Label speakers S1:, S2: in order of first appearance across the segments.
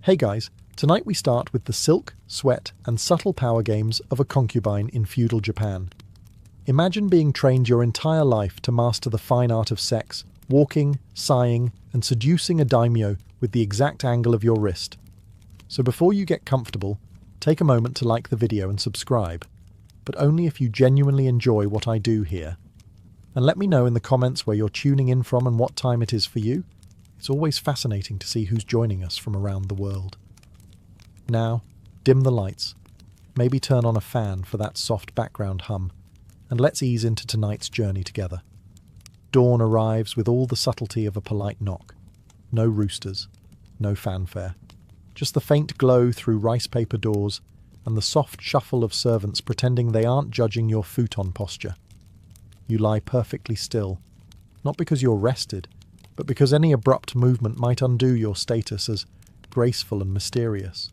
S1: Hey guys, tonight we start with the silk, sweat and subtle power games of a concubine in feudal Japan. Imagine being trained your entire life to master the fine art of sex, walking, sighing and seducing a daimyo with the exact angle of your wrist. So before you get comfortable, take a moment to like the video and subscribe, but only if you genuinely enjoy what I do here. And let me know in the comments where you're tuning in from and what time it is for you. It's always fascinating to see who's joining us from around the world. Now, dim the lights, maybe turn on a fan for that soft background hum, and let's ease into tonight's journey together. Dawn arrives with all the subtlety of a polite knock. No roosters, no fanfare. Just the faint glow through rice paper doors and the soft shuffle of servants pretending they aren't judging your futon posture. You lie perfectly still, not because you're rested, but because any abrupt movement might undo your status as graceful and mysterious.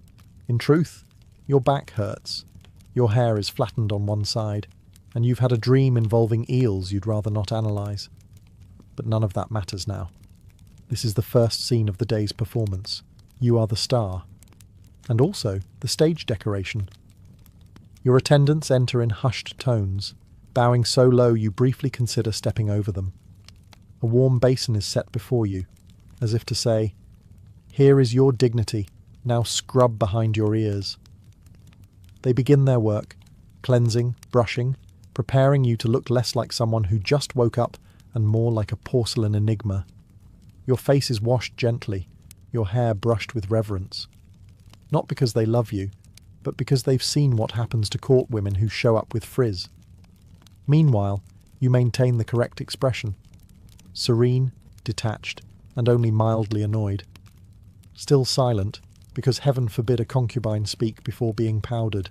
S1: In truth, your back hurts, your hair is flattened on one side, and you've had a dream involving eels you'd rather not analyse. But none of that matters now. This is the first scene of the day's performance. You are the star. And also the stage decoration. Your attendants enter in hushed tones, bowing so low you briefly consider stepping over them. A warm basin is set before you, as if to say, "Here is your dignity, now scrub behind your ears." They begin their work, cleansing, brushing, preparing you to look less like someone who just woke up and more like a porcelain enigma. Your face is washed gently, your hair brushed with reverence. Not because they love you, but because they've seen what happens to court women who show up with frizz. Meanwhile, you maintain the correct expression. Serene, detached, and only mildly annoyed. Still silent, because heaven forbid a concubine speak before being powdered.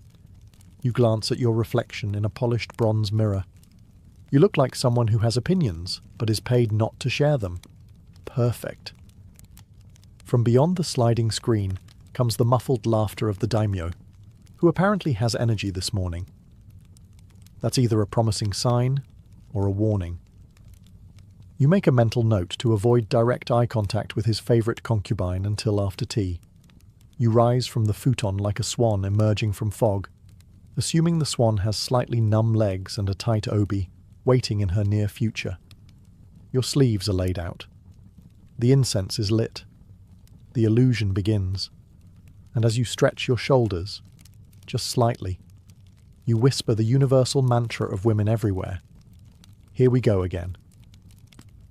S1: You glance at your reflection in a polished bronze mirror. You look like someone who has opinions, but is paid not to share them. Perfect. From beyond the sliding screen comes the muffled laughter of the daimyo, who apparently has energy this morning. That's either a promising sign or a warning. You make a mental note to avoid direct eye contact with his favourite concubine until after tea. You rise from the futon like a swan emerging from fog, assuming the swan has slightly numb legs and a tight obi, waiting in her near future. Your sleeves are laid out. The incense is lit. The illusion begins. And as you stretch your shoulders, just slightly, you whisper the universal mantra of women everywhere. Here we go again.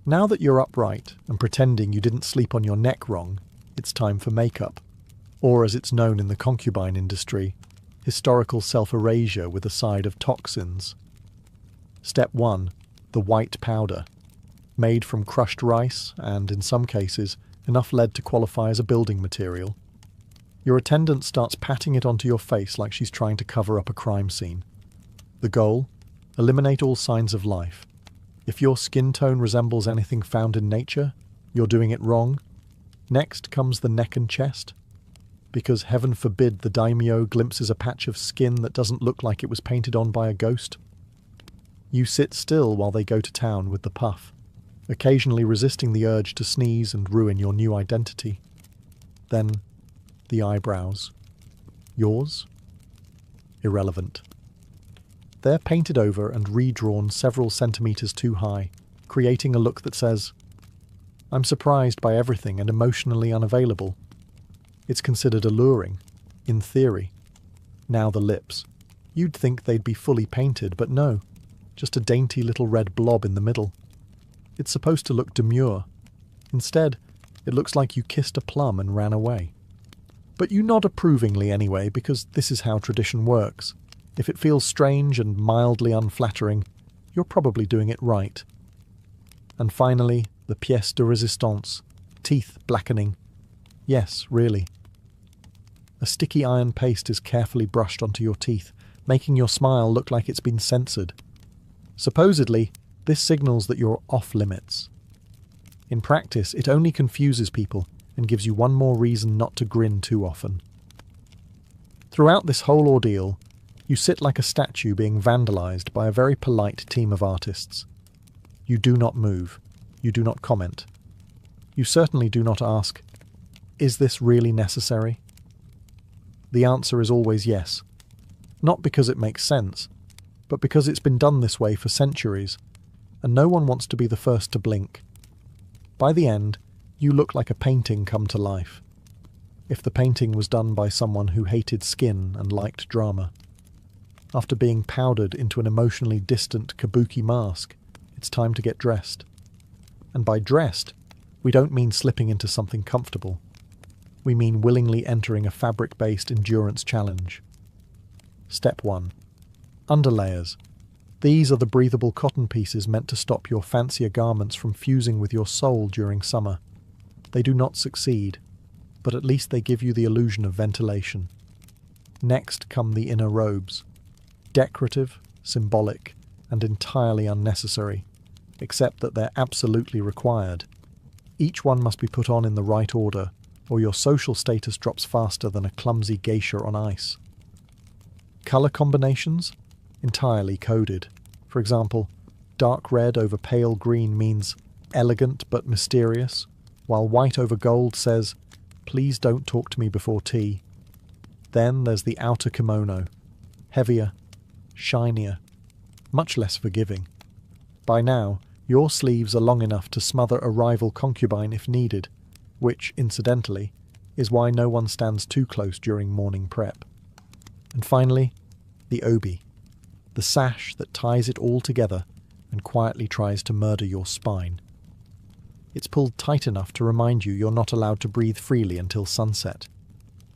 S1: Now that you're upright and pretending you didn't sleep on your neck wrong, it's time for makeup. Or as it's known in the concubine industry, historical self-erasure with a side of toxins. Step 1. The white powder. Made from crushed rice and, in some cases, enough lead to qualify as a building material. Your attendant starts patting it onto your face like she's trying to cover up a crime scene. The goal? Eliminate all signs of life. If your skin tone resembles anything found in nature, you're doing it wrong. Next comes the neck and chest. Because heaven forbid the daimyo glimpses a patch of skin that doesn't look like it was painted on by a ghost. You sit still while they go to town with the puff, occasionally resisting the urge to sneeze and ruin your new identity. Then, the eyebrows. Yours? Irrelevant. They're painted over and redrawn several centimetres too high, creating a look that says, "I'm surprised by everything and emotionally unavailable." It's considered alluring, in theory. Now the lips. You'd think they'd be fully painted, but no, just a dainty little red blob in the middle. It's supposed to look demure. Instead, it looks like you kissed a plum and ran away. But you nod approvingly anyway, because this is how tradition works. If it feels strange and mildly unflattering, you're probably doing it right. And finally, the pièce de résistance, teeth blackening. Yes, really. A sticky iron paste is carefully brushed onto your teeth, making your smile look like it's been censored. Supposedly, this signals that you're off limits. In practice, it only confuses people and gives you one more reason not to grin too often. Throughout this whole ordeal, you sit like a statue being vandalised by a very polite team of artists. You do not move. You do not comment. You certainly do not ask, is this really necessary? The answer is always yes. Not because it makes sense, but because it's been done this way for centuries, and no one wants to be the first to blink. By the end, you look like a painting come to life. If the painting was done by someone who hated skin and liked drama. After being powdered into an emotionally distant kabuki mask, it's time to get dressed. And by dressed, we don't mean slipping into something comfortable. We mean willingly entering a fabric-based endurance challenge. Step 1. Underlayers. These are the breathable cotton pieces meant to stop your fancier garments from fusing with your soul during summer. They do not succeed, but at least they give you the illusion of ventilation. Next come the inner robes. Decorative, symbolic, and entirely unnecessary, except that they're absolutely required. Each one must be put on in the right order, or your social status drops faster than a clumsy geisha on ice. Colour combinations? Entirely coded. For example, dark red over pale green means elegant but mysterious, while white over gold says, "Please don't talk to me before tea." Then there's the outer kimono. Heavier, shinier, much less forgiving. By now, your sleeves are long enough to smother a rival concubine if needed, which, incidentally, is why no one stands too close during morning prep. And finally, the obi, the sash that ties it all together and quietly tries to murder your spine. It's pulled tight enough to remind you you're not allowed to breathe freely until sunset.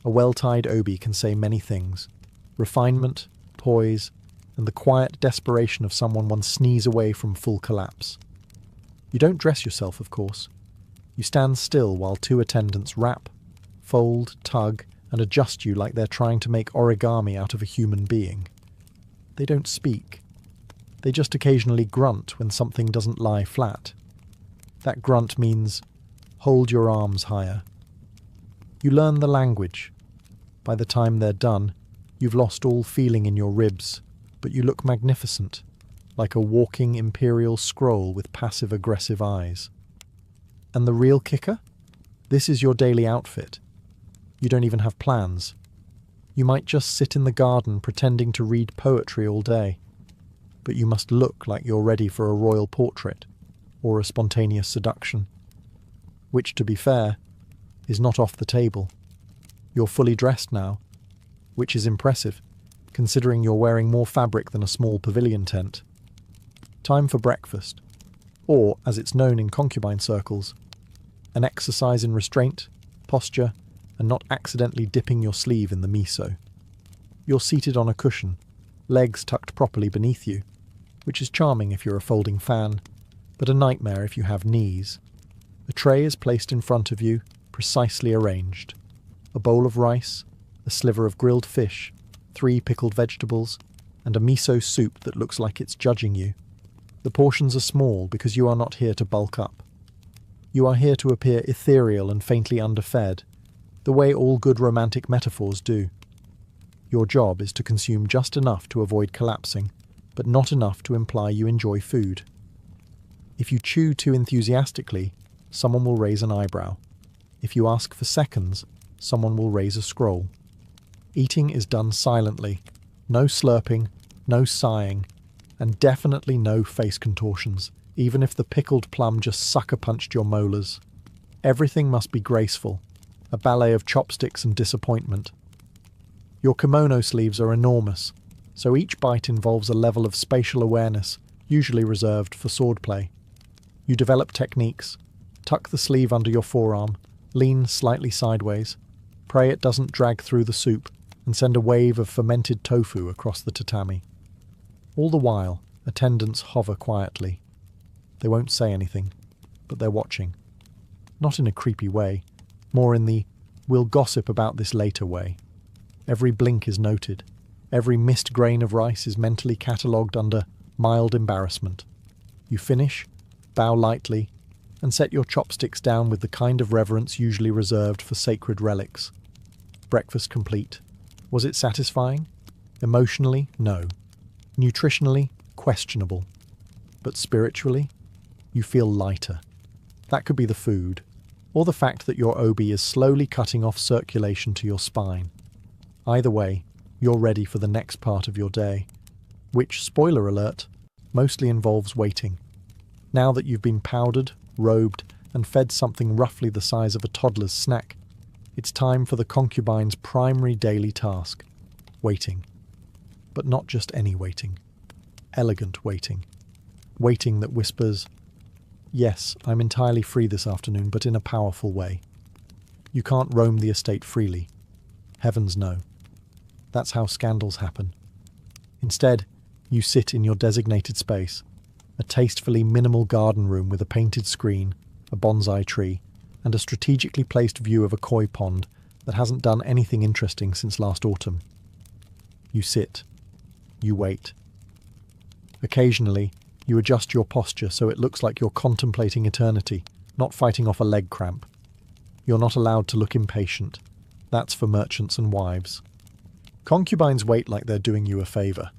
S1: A well-tied obi can say many things: refinement, poise, and the quiet desperation of someone one sneeze away from full collapse. You don't dress yourself, of course. You stand still while two attendants wrap, fold, tug, and adjust you like they're trying to make origami out of a human being. They don't speak. They just occasionally grunt when something doesn't lie flat. That grunt means, hold your arms higher. You learn the language. By the time they're done, you've lost all feeling in your ribs, but you look magnificent, like a walking imperial scroll with passive-aggressive eyes. And the real kicker? This is your daily outfit. You don't even have plans. You might just sit in the garden pretending to read poetry all day, but you must look like you're ready for a royal portrait or a spontaneous seduction, which, to be fair, is not off the table. You're fully dressed now, which is impressive, considering you're wearing more fabric than a small pavilion tent. Time for breakfast, or, as it's known in concubine circles, an exercise in restraint, posture, and not accidentally dipping your sleeve in the miso. You're seated on a cushion, legs tucked properly beneath you, which is charming if you're a folding fan, but a nightmare if you have knees. A tray is placed in front of you, precisely arranged. A bowl of rice, a sliver of grilled fish, 3 pickled vegetables, and a miso soup that looks like it's judging you. The portions are small because you are not here to bulk up. You are here to appear ethereal and faintly underfed, the way all good romantic metaphors do. Your job is to consume just enough to avoid collapsing, but not enough to imply you enjoy food. If you chew too enthusiastically, someone will raise an eyebrow. If you ask for seconds, someone will raise a scroll. Eating is done silently. No slurping, no sighing, and definitely no face contortions, even if the pickled plum just sucker-punched your molars. Everything must be graceful, a ballet of chopsticks and disappointment. Your kimono sleeves are enormous, so each bite involves a level of spatial awareness, usually reserved for swordplay. You develop techniques. Tuck the sleeve under your forearm, lean slightly sideways, pray it doesn't drag through the soup, and send a wave of fermented tofu across the tatami. All the while, attendants hover quietly. They won't say anything, but they're watching. Not in a creepy way, more in the "we'll gossip about this later" way. Every blink is noted. Every missed grain of rice is mentally catalogued under mild embarrassment. You finish, bow lightly, and set your chopsticks down with the kind of reverence usually reserved for sacred relics. Breakfast complete. Was it satisfying? Emotionally, no. Nutritionally, questionable. But spiritually, you feel lighter. That could be the food, or the fact that your obi is slowly cutting off circulation to your spine. Either way, you're ready for the next part of your day, which, spoiler alert, mostly involves waiting. Now that you've been powdered, robed, and fed something roughly the size of a toddler's snack, it's time for the concubine's primary daily task: waiting. But not just any waiting. Elegant waiting. Waiting that whispers, "Yes, I'm entirely free this afternoon, but in a powerful way." You can't roam the estate freely. Heavens no. That's how scandals happen. Instead, you sit in your designated space, a tastefully minimal garden room with a painted screen, a bonsai tree, and a strategically placed view of a koi pond that hasn't done anything interesting since last autumn. You sit. You wait. Occasionally, you adjust your posture so it looks like you're contemplating eternity, not fighting off a leg cramp. You're not allowed to look impatient. That's for merchants and wives. Concubines wait like they're doing you a favour.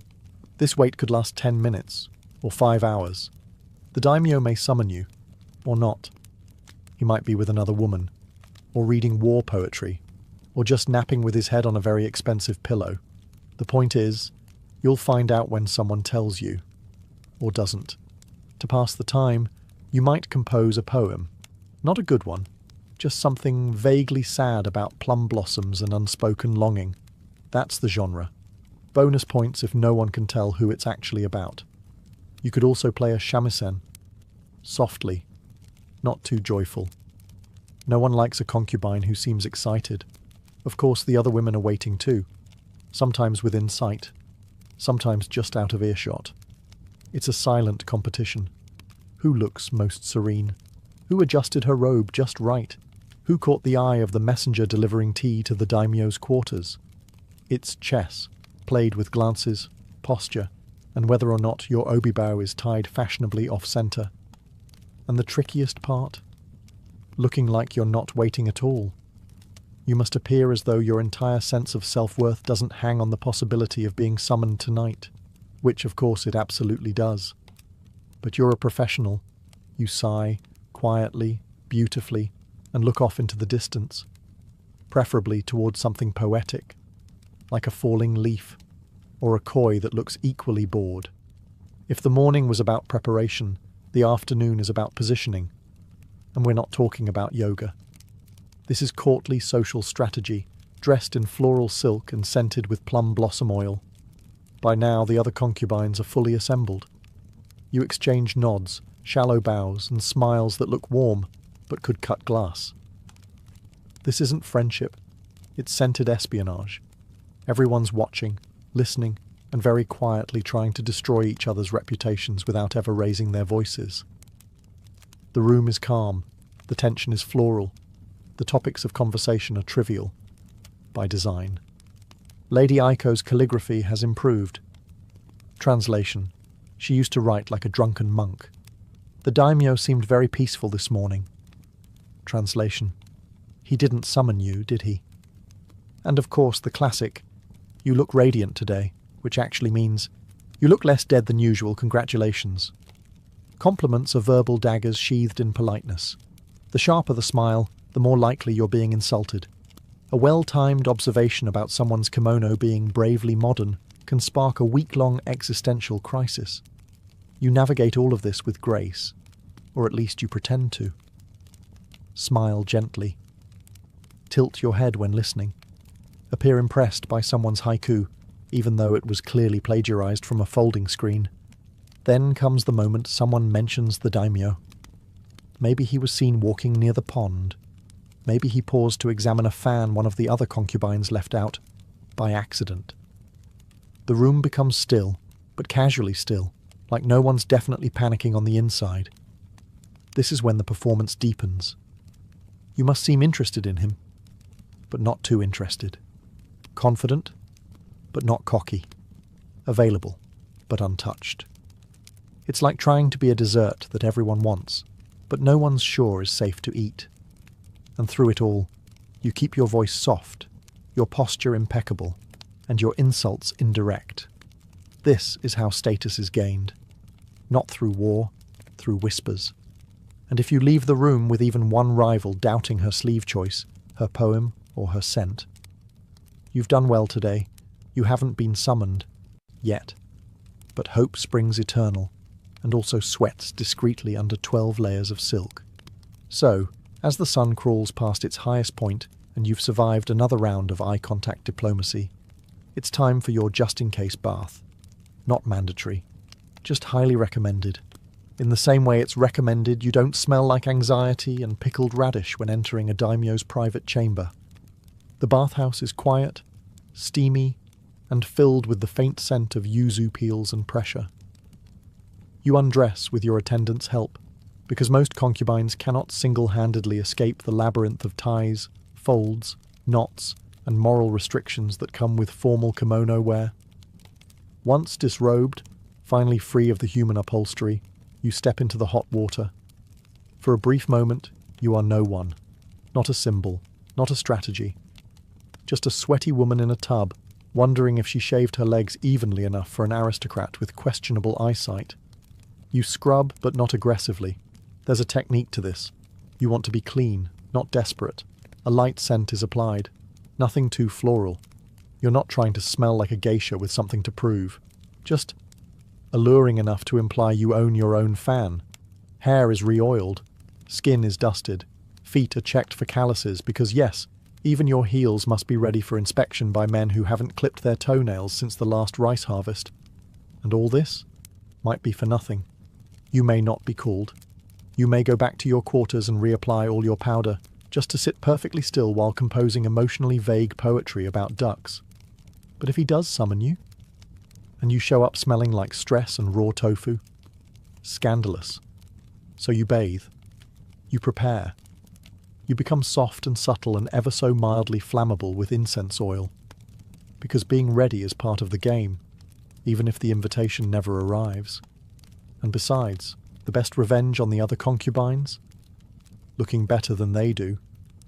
S1: This wait could last 10 minutes, or 5 hours. The daimyo may summon you, or not. He might be with another woman, or reading war poetry, or just napping with his head on a very expensive pillow. The point is, you'll find out when someone tells you, or doesn't. To pass the time, you might compose a poem. Not a good one, just something vaguely sad about plum blossoms and unspoken longing. That's the genre. Bonus points if no one can tell who it's actually about. You could also play a shamisen. Softly, not too joyful. No one likes a concubine who seems excited. Of course, the other women are waiting too. Sometimes within sight, sometimes just out of earshot. It's a silent competition. Who looks most serene? Who adjusted her robe just right? Who caught the eye of the messenger delivering tea to the daimyo's quarters? It's chess, played with glances, posture, and whether or not your obibow is tied fashionably off-centre. And the trickiest part? Looking like you're not waiting at all. You must appear as though your entire sense of self-worth doesn't hang on the possibility of being summoned tonight, which of course it absolutely does. But you're a professional. You sigh, quietly, beautifully, and look off into the distance, preferably towards something poetic, like a falling leaf, or a koi that looks equally bored. If the morning was about preparation, the afternoon is about positioning, and we're not talking about yoga. This is courtly social strategy, dressed in floral silk and scented with plum blossom oil. By now, the other concubines are fully assembled. You exchange nods, shallow bows, and smiles that look warm, but could cut glass. This isn't friendship, it's scented espionage. Everyone's watching, listening, and very quietly trying to destroy each other's reputations without ever raising their voices. The room is calm, the tension is floral, the topics of conversation are trivial, by design. Lady Aiko's calligraphy has improved. Translation: she used to write like a drunken monk. The daimyo seemed very peaceful this morning. Translation: he didn't summon you, did he? And of course the classic, "You look radiant today," which actually means, "You look less dead than usual, congratulations." Compliments are verbal daggers sheathed in politeness. The sharper the smile, the more likely you're being insulted. A well-timed observation about someone's kimono being bravely modern can spark a week-long existential crisis. You navigate all of this with grace, or at least you pretend to. Smile gently. Tilt your head when listening. Appear impressed by someone's haiku, even though it was clearly plagiarized from a folding screen. Then comes the moment someone mentions the daimyo. Maybe he was seen walking near the pond. Maybe he paused to examine a fan one of the other concubines left out, by accident. The room becomes still, but casually still, like no one's definitely panicking on the inside. This is when the performance deepens. You must seem interested in him, but not too interested. Confident, but not cocky. Available, but untouched. It's like trying to be a dessert that everyone wants, but no one's sure is safe to eat. And through it all, you keep your voice soft, your posture impeccable, and your insults indirect. This is how status is gained. Not through war, through whispers. And if you leave the room with even one rival doubting her sleeve choice, her poem, or her scent, you've done well today. You haven't been summoned. Yet. But hope springs eternal, and also sweats discreetly under 12 layers of silk. So, as the sun crawls past its highest point, and you've survived another round of eye contact diplomacy, it's time for your just-in-case bath. Not mandatory, just highly recommended. In the same way it's recommended you don't smell like anxiety and pickled radish when entering a daimyo's private chamber. The bathhouse is quiet, steamy, and filled with the faint scent of yuzu peels and pressure. You undress with your attendant's help, because most concubines cannot single-handedly escape the labyrinth of ties, folds, knots, and moral restrictions that come with formal kimono wear. Once disrobed, finally free of the human upholstery, you step into the hot water. For a brief moment, you are no one. Not a symbol, not a strategy. Just a sweaty woman in a tub, wondering if she shaved her legs evenly enough for an aristocrat with questionable eyesight. You scrub, but not aggressively. There's a technique to this. You want to be clean, not desperate. A light scent is applied. Nothing too floral. You're not trying to smell like a geisha with something to prove. Just alluring enough to imply you own your own fan. Hair is re-oiled. Skin is dusted. Feet are checked for calluses because, yes, even your heels must be ready for inspection by men who haven't clipped their toenails since the last rice harvest. And all this might be for nothing. You may not be called. You may go back to your quarters and reapply all your powder, just to sit perfectly still while composing emotionally vague poetry about ducks. But if he does summon you, and you show up smelling like stress and raw tofu, scandalous. So you bathe. You prepare. You become soft and subtle and ever so mildly flammable with incense oil. Because being ready is part of the game, even if the invitation never arrives. And besides, the best revenge on the other concubines? Looking better than they do,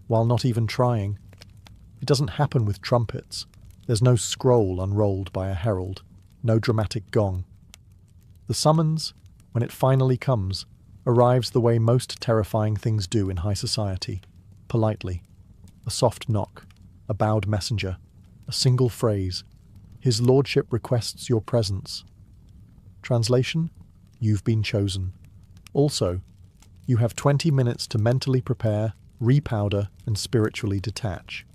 S1: while not even trying. It doesn't happen with trumpets. There's no scroll unrolled by a herald, no dramatic gong. The summons, when it finally comes, arrives the way most terrifying things do in high society. Politely. A soft knock, a bowed messenger, a single phrase. His lordship requests your presence. Translation? You've been chosen. Also, you have 20 minutes to mentally prepare, repowder, and spiritually detach.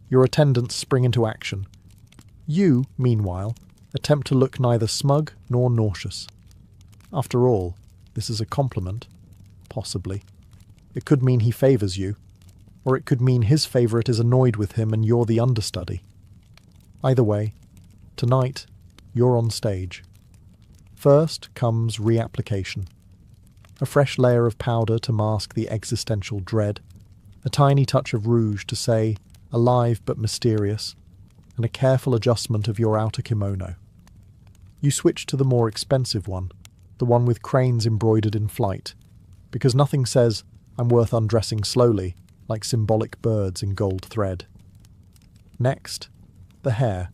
S1: Your attendants spring into action. You, meanwhile, attempt to look neither smug nor nauseous. After all, this is a compliment. Possibly. It could mean he favours you, or it could mean his favourite is annoyed with him and you're the understudy. Either way, tonight, you're on stage. First comes reapplication. A fresh layer of powder to mask the existential dread, a tiny touch of rouge to say, alive but mysterious, and a careful adjustment of your outer kimono. You switch to the more expensive one, the one with cranes embroidered in flight, because nothing says, I'm worth undressing slowly, like symbolic birds in gold thread. Next, the hair.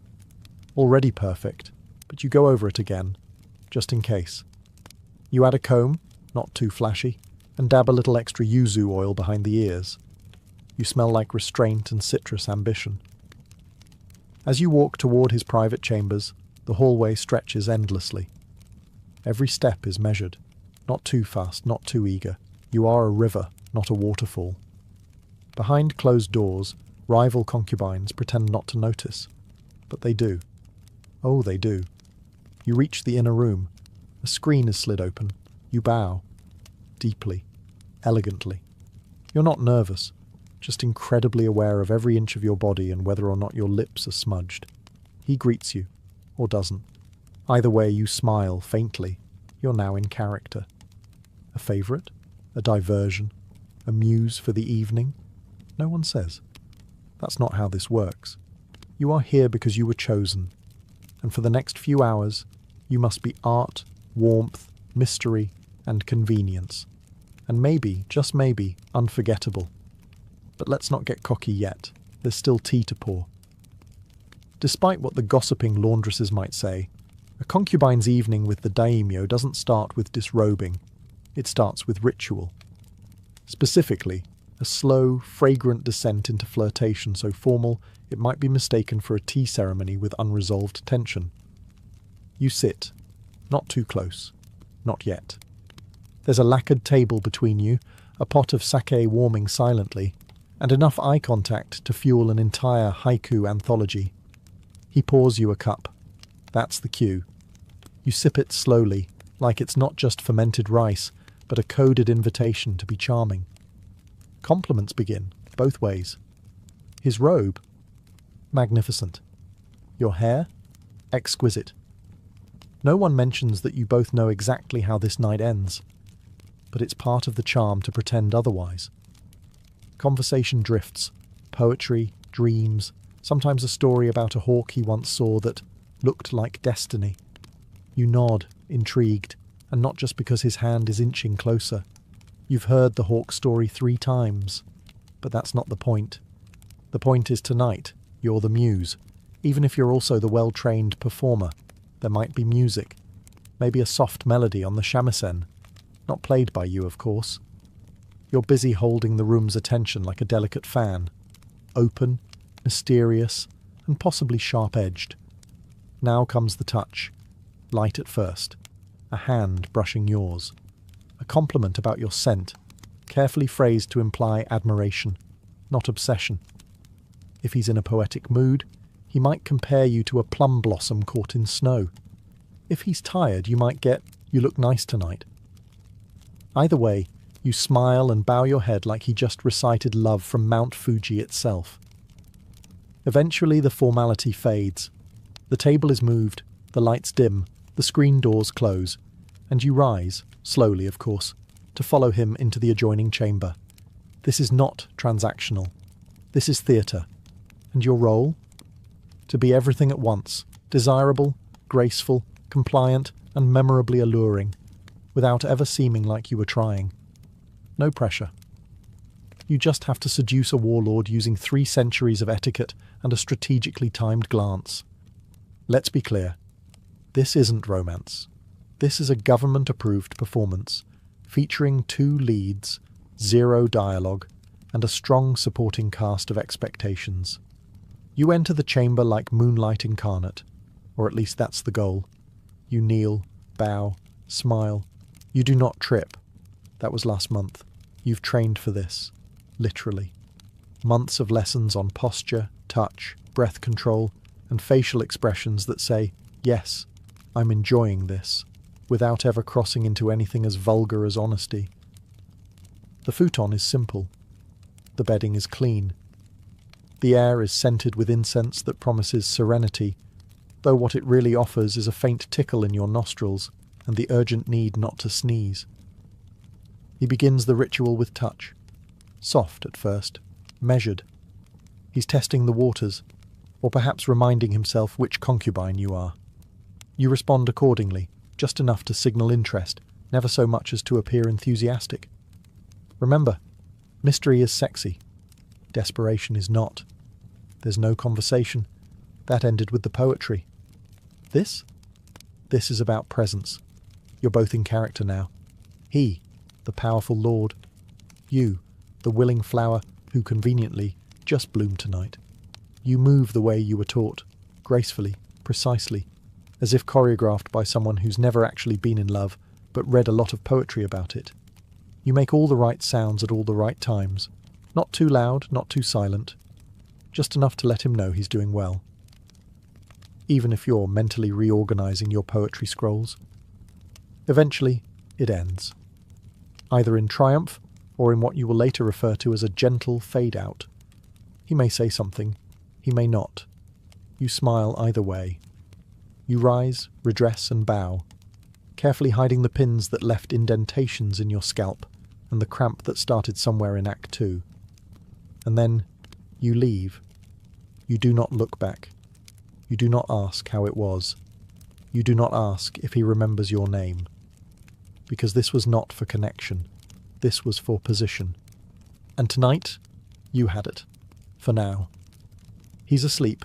S1: Already perfect, but you go over it again, just in case. You add a comb, not too flashy, and dab a little extra yuzu oil behind the ears. You smell like restraint and citrus ambition. As you walk toward his private chambers, the hallway stretches endlessly. Every step is measured. Not too fast, not too eager. You are a river, not a waterfall. Behind closed doors, rival concubines pretend not to notice. But they do. Oh, they do. You reach the inner room. A screen is slid open. You bow. Deeply. Elegantly. You're not nervous, just incredibly aware of every inch of your body and whether or not your lips are smudged. He greets you, or doesn't. Either way, you smile faintly. You're now in character. A favourite? A diversion? A muse for the evening? No one says. That's not how this works. You are here because you were chosen, and for the next few hours, you must be art, warmth, mystery, and convenience. And maybe, just maybe, unforgettable. But let's not get cocky yet. There's still tea to pour. Despite what the gossiping laundresses might say, a concubine's evening with the daimyo doesn't start with disrobing. It starts with ritual. Specifically, a slow, fragrant descent into flirtation so formal it might be mistaken for a tea ceremony with unresolved tension. You sit, not too close, not yet. There's a lacquered table between you, a pot of sake warming silently, and enough eye contact to fuel an entire haiku anthology. He pours you a cup. That's the cue. You sip it slowly, like it's not just fermented rice, but a coded invitation to be charming. Compliments begin, both ways. His robe? Magnificent. Your hair? Exquisite. No one mentions that you both know exactly how this night ends, but it's part of the charm to pretend otherwise. Conversation drifts, poetry, dreams, sometimes a story about a hawk he once saw that looked like destiny. You nod, intrigued, and not just because his hand is inching closer. You've heard the hawk story 3 times, but that's not the point. The point is tonight, you're the muse. Even if you're also the well-trained performer, there might be music, maybe a soft melody on the shamisen, not played by you, of course. You're busy holding the room's attention like a delicate fan, open, mysterious, and possibly sharp-edged. Now comes the touch, light at first, a hand brushing yours, a compliment about your scent, carefully phrased to imply admiration, not obsession. If he's in a poetic mood, he might compare you to a plum blossom caught in snow. If he's tired, you might get, "You look nice tonight." Either way, you smile and bow your head like he just recited love from Mount Fuji itself. Eventually the formality fades. The table is moved, the lights dim, the screen doors close, and you rise, slowly of course, to follow him into the adjoining chamber. This is not transactional. This is theatre. And your role? To be everything at once, desirable, graceful, compliant, and memorably alluring, without ever seeming like you were trying. No pressure. You just have to seduce a warlord using 3 centuries of etiquette and a strategically timed glance. Let's be clear. This isn't romance. This is a government-approved performance, featuring 2 leads, 0 dialogue, and a strong supporting cast of expectations. You enter the chamber like moonlight incarnate, or at least that's the goal. You kneel, bow, smile. You do not trip. That was last month. You've trained for this, literally. Months of lessons on posture, touch, breath control, and facial expressions that say, yes, I'm enjoying this, without ever crossing into anything as vulgar as honesty. The futon is simple. The bedding is clean. The air is scented with incense that promises serenity, though what it really offers is a faint tickle in your nostrils and the urgent need not to sneeze. He begins the ritual with touch. Soft at first, measured. He's testing the waters, or perhaps reminding himself which concubine you are. You respond accordingly, just enough to signal interest, never so much as to appear enthusiastic. Remember, mystery is sexy. Desperation is not. There's no conversation. That ended with the poetry. This? This is about presence. You're both in character now. He, the powerful lord. You, the willing flower who conveniently just bloomed tonight. You move the way you were taught, gracefully, precisely, as if choreographed by someone who's never actually been in love, but read a lot of poetry about it. You make all the right sounds at all the right times. Not too loud, not too silent. Just enough to let him know he's doing well. Even if you're mentally reorganizing your poetry scrolls. Eventually, it ends. Either in triumph, or in what you will later refer to as a gentle fade-out. He may say something, he may not. You smile either way. You rise, redress and bow, carefully hiding the pins that left indentations in your scalp and the cramp that started somewhere in Act 2. And then you leave. You do not look back. You do not ask how it was. You do not ask if he remembers your name. Because this was not for connection. This was for position. And tonight, you had it. For now. He's asleep,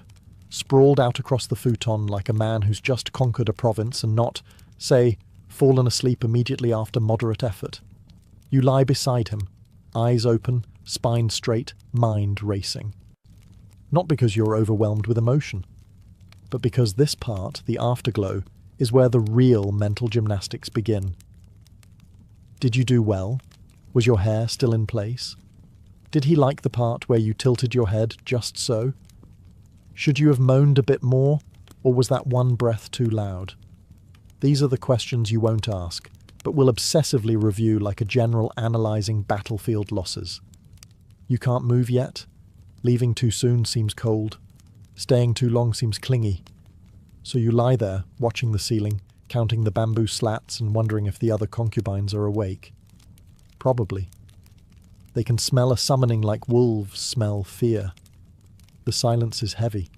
S1: sprawled out across the futon like a man who's just conquered a province and not, say, fallen asleep immediately after moderate effort. You lie beside him, eyes open, spine straight, mind racing. Not because you're overwhelmed with emotion, but because this part, the afterglow, is where the real mental gymnastics begin. Did you do well? Was your hair still in place? Did he like the part where you tilted your head just so? Should you have moaned a bit more, or was that one breath too loud? These are the questions you won't ask, but will obsessively review like a general analysing battlefield losses. You can't move yet? Leaving too soon seems cold. Staying too long seems clingy. So you lie there, watching the ceiling, counting the bamboo slats and wondering if the other concubines are awake. Probably. They can smell a summoning like wolves smell fear. The silence is heavy.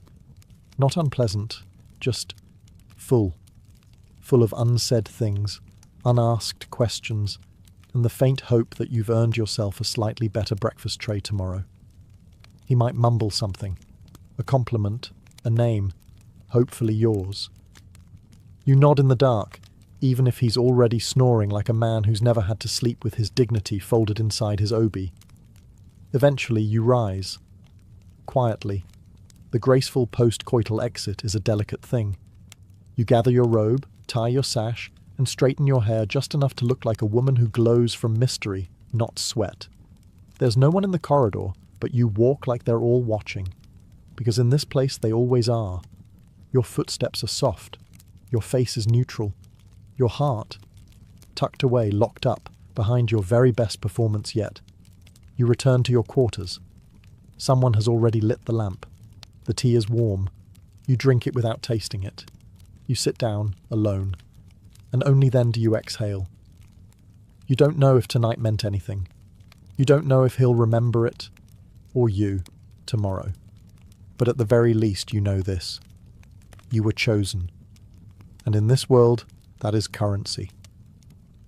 S1: Not unpleasant, just full. Full of unsaid things, unasked questions, and the faint hope that you've earned yourself a slightly better breakfast tray tomorrow. He might mumble something, a compliment, a name, hopefully yours. You nod in the dark, even if he's already snoring like a man who's never had to sleep with his dignity folded inside his obi. Eventually you rise. Quietly. The graceful post-coital exit is a delicate thing. You gather your robe, tie your sash, and straighten your hair just enough to look like a woman who glows from mystery, not sweat. There's no one in the corridor, but you walk like they're all watching. Because in this place they always are. Your footsteps are soft. Your face is neutral. Your heart, tucked away, locked up, behind your very best performance yet. You return to your quarters. Someone has already lit the lamp. The tea is warm. You drink it without tasting it. You sit down, alone. And only then do you exhale. You don't know if tonight meant anything. You don't know if he'll remember it, or you, tomorrow. But at the very least you know this. You were chosen. And in this world, that is currency.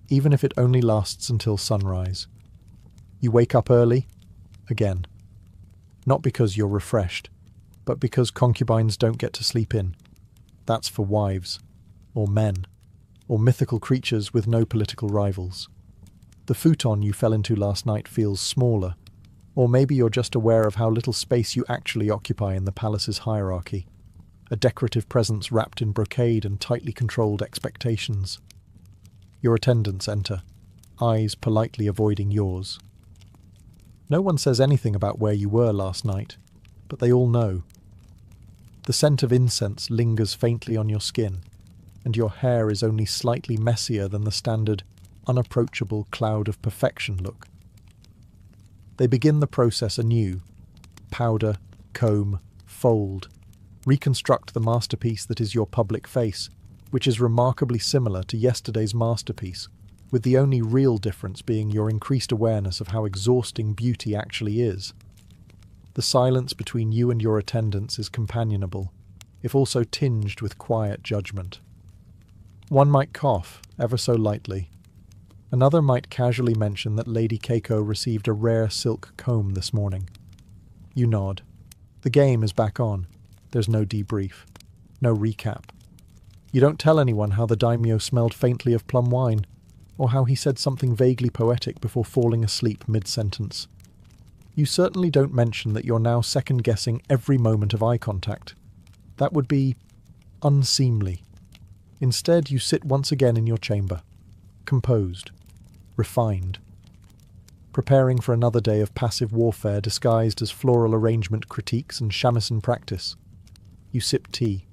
S1: Even if it only lasts until sunrise. You wake up early, again. Not because you're refreshed, but because concubines don't get to sleep in. That's for wives, or men, or mythical creatures with no political rivals. The futon you fell into last night feels smaller, or maybe you're just aware of how little space you actually occupy in the palace's hierarchy. A decorative presence wrapped in brocade and tightly controlled expectations. Your attendants enter, eyes politely avoiding yours. No one says anything about where you were last night, but they all know. The scent of incense lingers faintly on your skin, and your hair is only slightly messier than the standard, unapproachable cloud of perfection look. They begin the process anew. Powder, comb, fold. Reconstruct the masterpiece that is your public face, which is remarkably similar to yesterday's masterpiece, with the only real difference being your increased awareness of how exhausting beauty actually is. The silence between you and your attendants is companionable, if also tinged with quiet judgment. One might cough, ever so lightly. Another might casually mention that Lady Keiko received a rare silk comb this morning. You nod. The game is back on. There's no debrief. No recap. You don't tell anyone how the daimyo smelled faintly of plum wine, or how he said something vaguely poetic before falling asleep mid-sentence. You certainly don't mention that you're now second-guessing every moment of eye contact. That would be unseemly. Instead, you sit once again in your chamber, composed, refined, preparing for another day of passive warfare disguised as floral arrangement critiques and shamisen practice. You sip tea.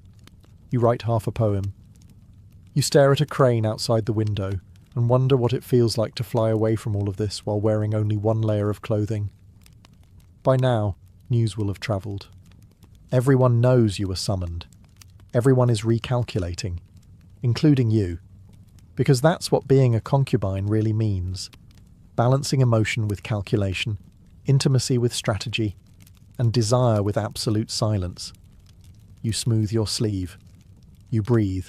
S1: You write half a poem. You stare at a crane outside the window and wonder what it feels like to fly away from all of this while wearing only one layer of clothing. By now, news will have travelled. Everyone knows you were summoned. Everyone is recalculating, including you, because that's what being a concubine really means. Balancing emotion with calculation, intimacy with strategy, and desire with absolute silence. You smooth your sleeve. You breathe.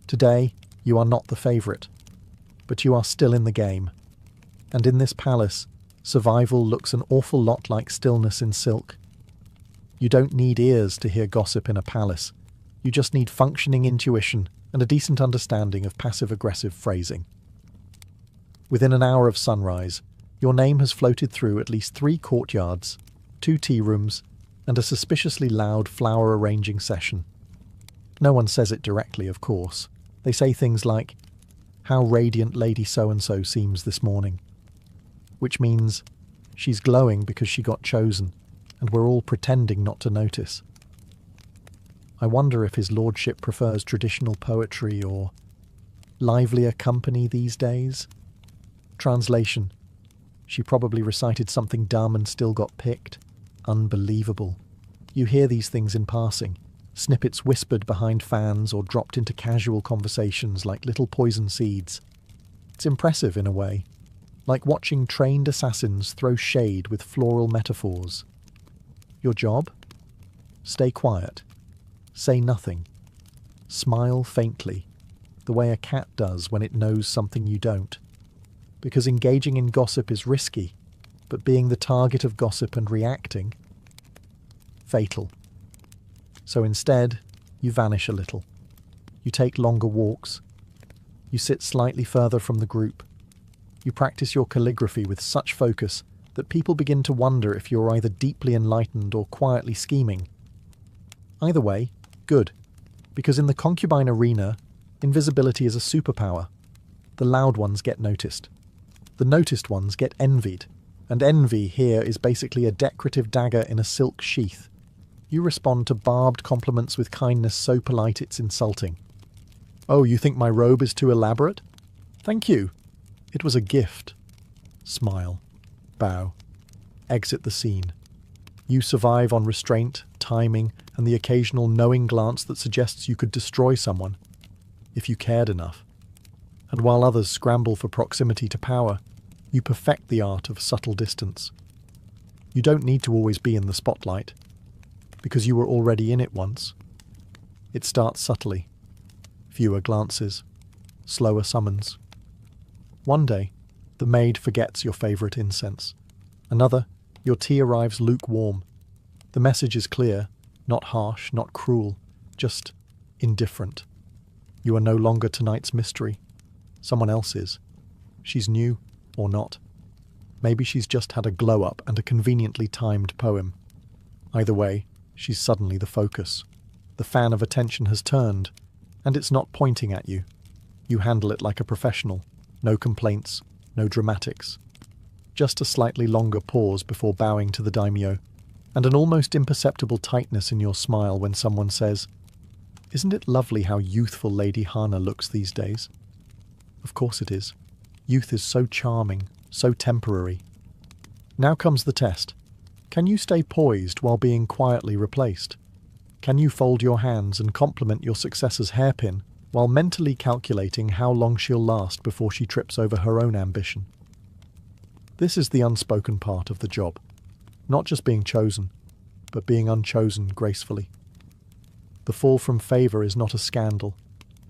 S1: Today, you are not the favourite, but you are still in the game. And in this palace, survival looks an awful lot like stillness in silk. You don't need ears to hear gossip in a palace. You just need functioning intuition and a decent understanding of passive-aggressive phrasing. Within an hour of sunrise, Your name has floated through at least 3 courtyards, 2 tea rooms, and a suspiciously loud flower arranging session. No one says it directly, of course. They say things like, "How radiant Lady So-and-so seems this morning," which means she's glowing because she got chosen, and we're all pretending not to notice. I wonder if his lordship prefers traditional poetry or livelier company these days. Translation: she probably recited something dumb and still got picked. Unbelievable. You hear these things in passing, snippets whispered behind fans or dropped into casual conversations like little poison seeds. It's impressive in a way, like watching trained assassins throw shade with floral metaphors. Your job? Stay quiet. Say nothing. Smile faintly, the way a cat does when it knows something you don't. Because engaging in gossip is risky, but being the target of gossip and reacting, fatal. So instead, you vanish a little. You take longer walks. You sit slightly further from the group. You practice your calligraphy with such focus that people begin to wonder if you're either deeply enlightened or quietly scheming. Either way, good, because in the concubine arena, invisibility is a superpower. The loud ones get noticed. The noticed ones get envied, and envy here is basically a decorative dagger in a silk sheath. You respond to barbed compliments with kindness so polite it's insulting. "Oh, you think my robe is too elaborate? Thank you. It was a gift." Smile. Bow. Exit the scene. You survive on restraint, timing, and the occasional knowing glance that suggests you could destroy someone, if you cared enough. And while others scramble for proximity to power, you perfect the art of subtle distance. You don't need to always be in the spotlight, because you were already in it once. It starts subtly. Fewer glances, slower summons. One day, the maid forgets your favourite incense. Another, your tea arrives lukewarm. The message is clear, not harsh, not cruel, just indifferent. You are no longer tonight's mystery. Someone else is. She's new, or not. Maybe she's just had a glow-up and a conveniently timed poem. Either way, she's suddenly the focus. The fan of attention has turned, and it's not pointing at you. You handle it like a professional. No complaints, no dramatics. Just a slightly longer pause before bowing to the daimyo, and an almost imperceptible tightness in your smile when someone says, "Isn't it lovely how youthful Lady Hana looks these days?" Of course it is. Youth is so charming, so temporary. Now comes the test. Can you stay poised while being quietly replaced? Can you fold your hands and compliment your successor's hairpin while mentally calculating how long she'll last before she trips over her own ambition? This is the unspoken part of the job. Not just being chosen, but being unchosen gracefully. The fall from favour is not a scandal,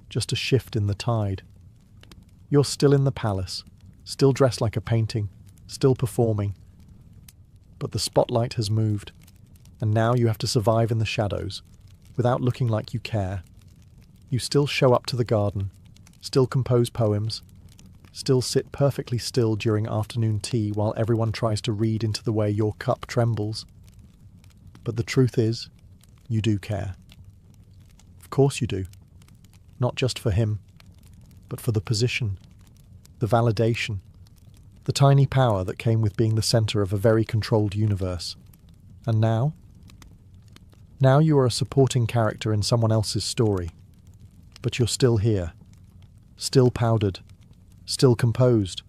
S1: just a shift in the tide. You're still in the palace, still dressed like a painting, still performing. But the spotlight has moved, and now you have to survive in the shadows, without looking like you care. You still show up to the garden, still compose poems, still sit perfectly still during afternoon tea while everyone tries to read into the way your cup trembles. But the truth is, you do care. Of course you do. Not just for him, but for the position, the validation, the tiny power that came with being the centre of a very controlled universe. And now? Now you are a supporting character in someone else's story. But you're still here, still powdered, still composed,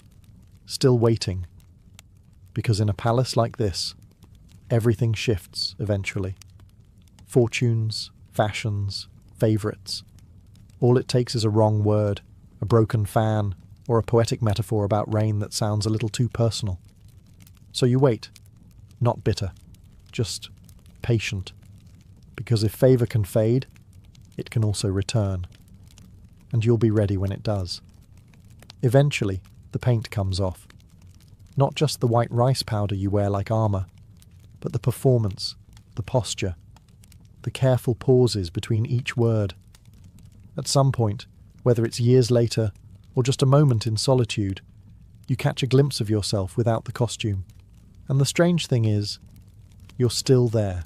S1: still waiting. Because in a palace like this, everything shifts eventually. Fortunes, fashions, favourites. All it takes is a wrong word, a broken fan, or a poetic metaphor about rain that sounds a little too personal. So you wait, not bitter, just patient. Because if favour can fade, it can also return. And you'll be ready when it does. Eventually, the paint comes off. Not just the white rice powder you wear like armour, but the performance, the posture, the careful pauses between each word. At some point, whether it's years later or just a moment in solitude, You catch a glimpse of yourself without the costume. And the strange thing is, you're still there.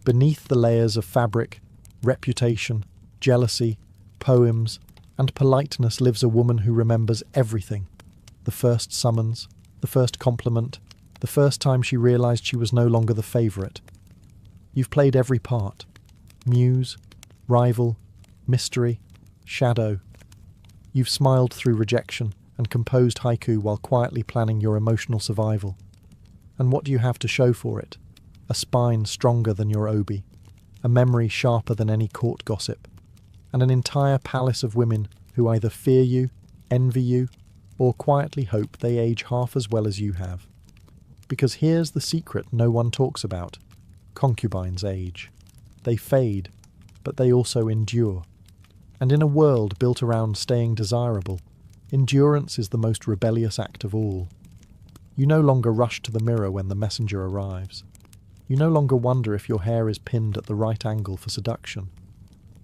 S1: Beneath the layers of fabric, reputation, jealousy, poems, and politeness lives a woman who remembers everything. The first summons, the first compliment, the first time she realized she was no longer the favourite. You've played every part. Muse, rival, mystery, shadow. You've smiled through rejection and composed haiku while quietly planning your emotional survival. And what do you have to show for it? A spine stronger than your obi, a memory sharper than any court gossip, and an entire palace of women who either fear you, envy you, or quietly hope they age half as well as you have. Because here's the secret no one talks about. Concubines age. They fade, but they also endure. And in a world built around staying desirable, endurance is the most rebellious act of all. You no longer rush to the mirror when the messenger arrives. You no longer wonder if your hair is pinned at the right angle for seduction.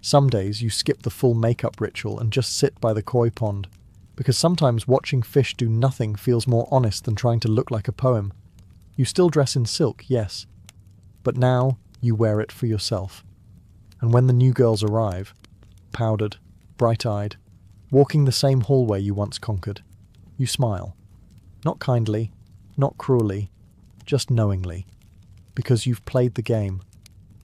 S1: Some days you skip the full makeup ritual and just sit by the koi pond, because sometimes watching fish do nothing feels more honest than trying to look like a poem. You still dress in silk, yes, but now you wear it for yourself. And when the new girls arrive, powdered, bright-eyed, walking the same hallway you once conquered, you smile. Not kindly, not cruelly, just knowingly. Because you've played the game.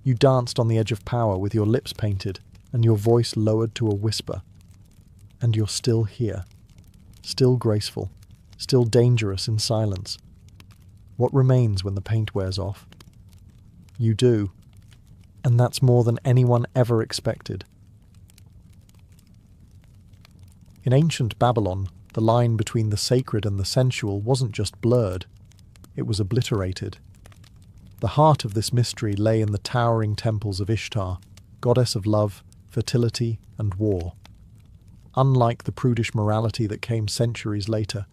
S1: You danced on the edge of power with your lips painted and your voice lowered to a whisper. And you're still here. Still graceful. Still dangerous in silence. What remains when the paint wears off? You do. And that's more than anyone ever expected. In ancient Babylon, the line between the sacred and the sensual wasn't just blurred, it was obliterated. The heart of this mystery lay in the towering temples of Ishtar, goddess of love, fertility, and war. Unlike the prudish morality that came centuries later,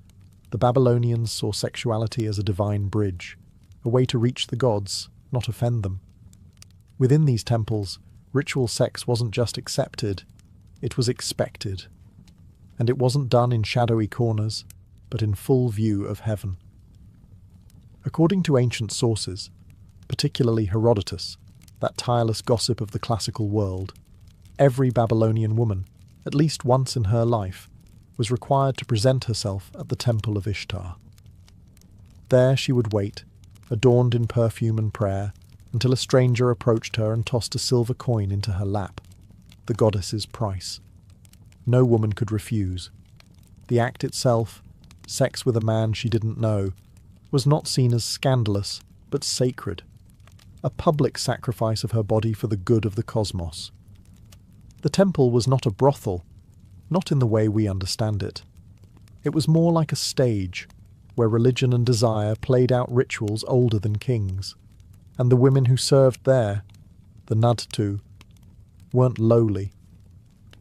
S1: the Babylonians saw sexuality as a divine bridge, a way to reach the gods, not offend them. Within these temples, ritual sex wasn't just accepted, it was expected. And it wasn't done in shadowy corners, but in full view of heaven. According to ancient sources, particularly Herodotus, that tireless gossip of the classical world, every Babylonian woman, at least once in her life, was required to present herself at the temple of Ishtar. There she would wait, adorned in perfume and prayer, until a stranger approached her and tossed a silver coin into her lap, the goddess's price. No woman could refuse. The act itself, sex with a man she didn't know, was not seen as scandalous, but sacred. A public sacrifice of her body for the good of the cosmos. The temple was not a brothel, not in the way we understand it. It was more like a stage, where religion and desire played out rituals older than kings. And the women who served there, the Nadtu, weren't lowly.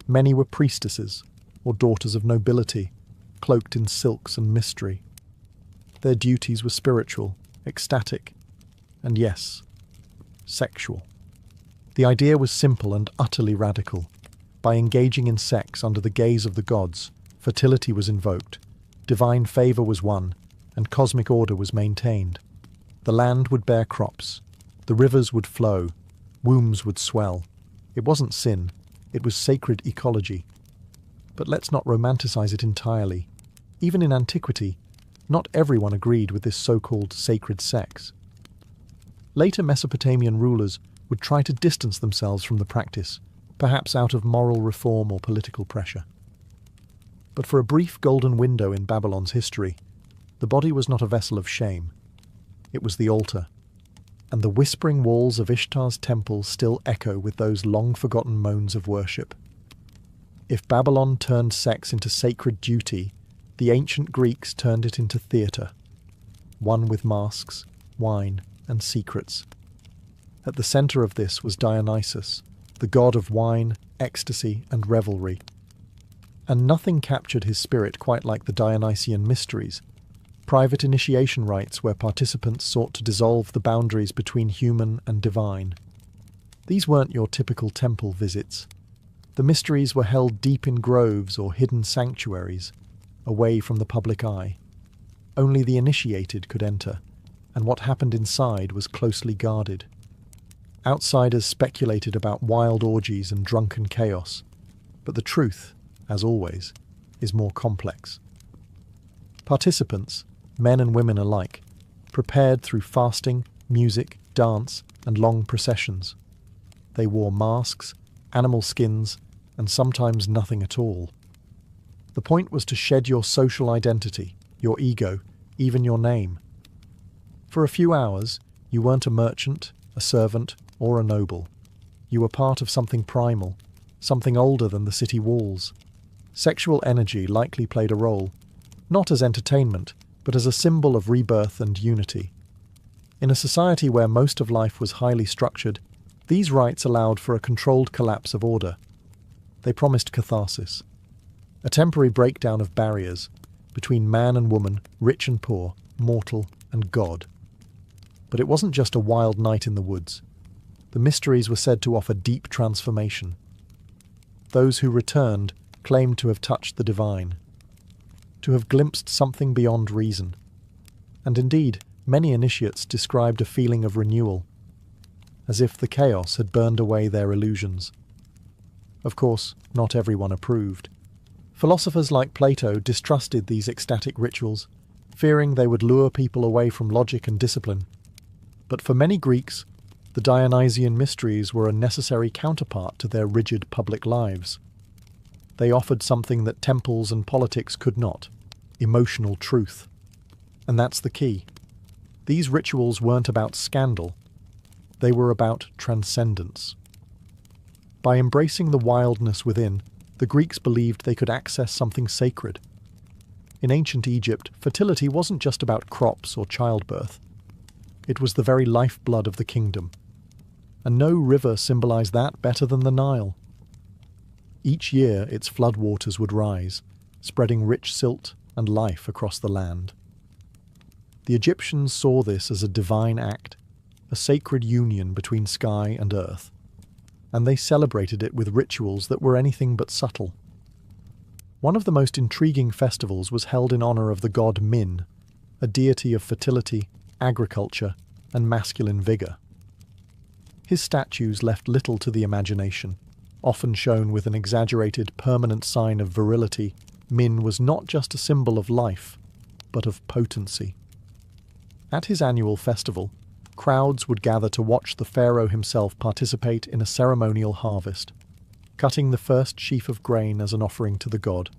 S1: Many were priestesses, or daughters of nobility, cloaked in silks and mystery. Their duties were spiritual, ecstatic, and yes, sexual. The idea was simple and utterly radical. By engaging in sex under the gaze of the gods, fertility was invoked, divine favour was won, and cosmic order was maintained. The land would bear crops, the rivers would flow, wombs would swell. It wasn't sin, it was sacred ecology. But let's not romanticize it entirely. Even in antiquity, not everyone agreed with this so-called sacred sex. Later Mesopotamian rulers would try to distance themselves from the practice, perhaps out of moral reform or political pressure. But for a brief golden window in Babylon's history, the body was not a vessel of shame. It was the altar, and the whispering walls of Ishtar's temple still echo with those long-forgotten moans of worship. If Babylon turned sex into sacred duty, the ancient Greeks turned it into theatre, one with masks, wine, and secrets. At the centre of this was Dionysus, the god of wine, ecstasy, and revelry. And nothing captured his spirit quite like the Dionysian mysteries, private initiation rites where participants sought to dissolve the boundaries between human and divine. These weren't your typical temple visits. The mysteries were held deep in groves or hidden sanctuaries, away from the public eye. only the initiated could enter, and what happened inside was closely guarded. Outsiders speculated about wild orgies and drunken chaos, but the truth, as always, is more complex. Participants, men and women alike, prepared through fasting, music, dance, and long processions. They wore masks, animal skins, and sometimes nothing at all. The point was to shed your social identity, your ego, even your name. For a few hours, you weren't a merchant, a servant, or a noble. You were part of something primal, something older than the city walls. Sexual energy likely played a role, not as entertainment, but as a symbol of rebirth and unity. In a society where most of life was highly structured, these rites allowed for a controlled collapse of order. They promised catharsis, a temporary breakdown of barriers between man and woman, rich and poor, mortal and God. But it wasn't just a wild night in the woods. The mysteries were said to offer deep transformation. Those who returned claimed to have touched the divine, to have glimpsed something beyond reason. And indeed, many initiates described a feeling of renewal, as if the chaos had burned away their illusions. Of course, not everyone approved. Philosophers like Plato distrusted these ecstatic rituals, fearing they would lure people away from logic and discipline. But for many Greeks, the Dionysian mysteries were a necessary counterpart to their rigid public lives. They offered something that temples and politics could not: emotional truth. And that's the key. These rituals weren't about scandal. They were about transcendence. By embracing the wildness within, the Greeks believed they could access something sacred. In ancient Egypt, fertility wasn't just about crops or childbirth. It was the very lifeblood of the kingdom. And no river symbolized that better than the Nile. Each year its floodwaters would rise, spreading rich silt and life across the land. The Egyptians saw this as a divine act, a sacred union between sky and earth, and they celebrated it with rituals that were anything but subtle. One of the most intriguing festivals was held in honor of the god Min, a deity of fertility, agriculture, and masculine vigor. His statues left little to the imagination. Often shown with an exaggerated, permanent sign of virility, Min was not just a symbol of life, but of potency. At his annual festival, crowds would gather to watch the pharaoh himself participate in a ceremonial harvest, cutting the first sheaf of grain as an offering to the god.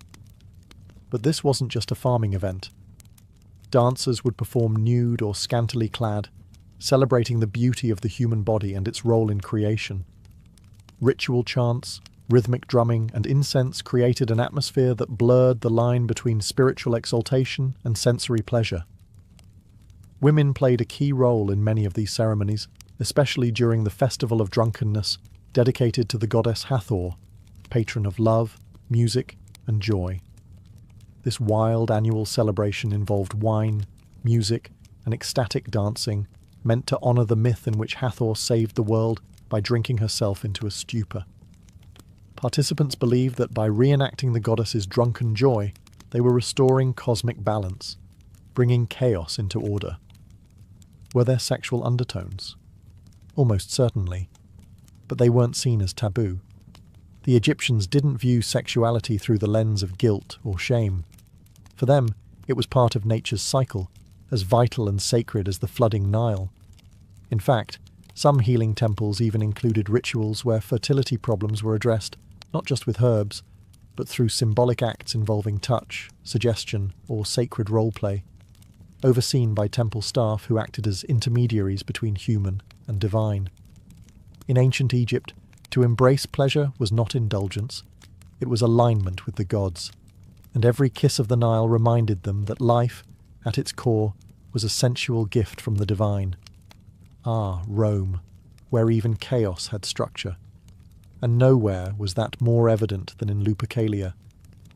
S1: But this wasn't just a farming event. Dancers would perform nude or scantily clad, celebrating the beauty of the human body and its role in creation. Ritual chants, rhythmic drumming, and incense created an atmosphere that blurred the line between spiritual exaltation and sensory pleasure. Women played a key role in many of these ceremonies, especially during the Festival of Drunkenness, dedicated to the goddess Hathor, patron of love, music, and joy. This wild annual celebration involved wine, music, and ecstatic dancing, meant to honor the myth in which Hathor saved the world by drinking herself into a stupor. Participants believed that by reenacting the goddess's drunken joy, they were restoring cosmic balance, bringing chaos into order. Were there sexual undertones? Almost certainly, but they weren't seen as taboo. The Egyptians didn't view sexuality through the lens of guilt or shame. For them, it was part of nature's cycle, as vital and sacred as the flooding Nile. In fact, some healing temples even included rituals where fertility problems were addressed, not just with herbs, but through symbolic acts involving touch, suggestion, or sacred role-play, overseen by temple staff who acted as intermediaries between human and divine. In ancient Egypt, to embrace pleasure was not indulgence, it was alignment with the gods, and every kiss of the Nile reminded them that life, at its core, was a sensual gift from the divine. Ah, Rome, where even chaos had structure. And nowhere was that more evident than in Lupercalia,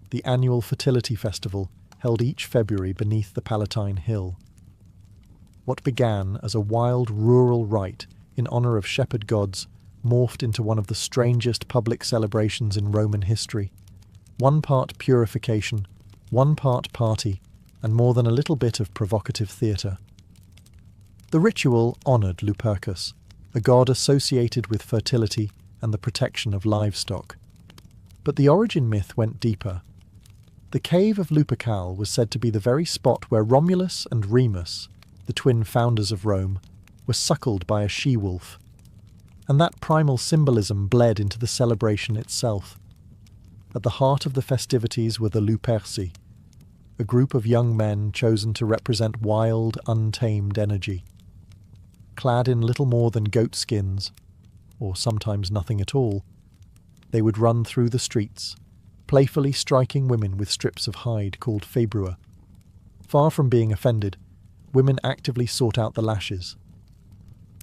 S1: the annual fertility festival held each February beneath the Palatine Hill. What began as a wild rural rite in honor of shepherd gods morphed into one of the strangest public celebrations in Roman history. One part purification, one part party, and more than a little bit of provocative theatre. The ritual honoured Lupercus, a god associated with fertility and the protection of livestock. But the origin myth went deeper. The cave of Lupercal was said to be the very spot where Romulus and Remus, the twin founders of Rome, were suckled by a she-wolf, and that primal symbolism bled into the celebration itself. At the heart of the festivities were the Luperci, a group of young men chosen to represent wild, untamed energy. Clad in little more than goat skins, or sometimes nothing at all, they would run through the streets, playfully striking women with strips of hide called februa. Far from being offended, women actively sought out the lashes.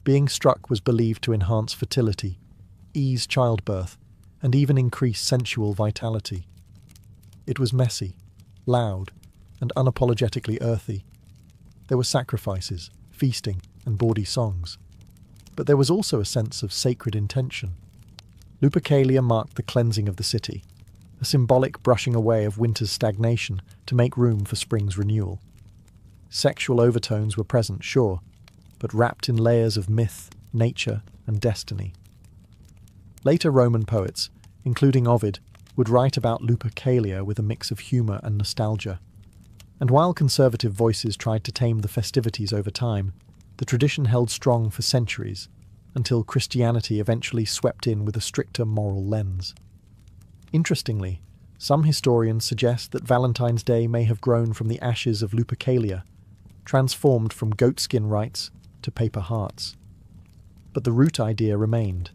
S1: Being struck was believed to enhance fertility, ease childbirth, and even increase sensual vitality. It was messy, loud, and unapologetically earthy. There were sacrifices, feasting, and bawdy songs. But there was also a sense of sacred intention. Lupercalia marked the cleansing of the city, a symbolic brushing away of winter's stagnation to make room for spring's renewal. Sexual overtones were present, sure, but wrapped in layers of myth, nature, and destiny. Later Roman poets, including Ovid, would write about Lupercalia with a mix of humour and nostalgia. And while conservative voices tried to tame the festivities over time, the tradition held strong for centuries, until Christianity eventually swept in with a stricter moral lens. Interestingly, some historians suggest that Valentine's Day may have grown from the ashes of Lupercalia, transformed from goatskin rites to paper hearts. But the root idea remained: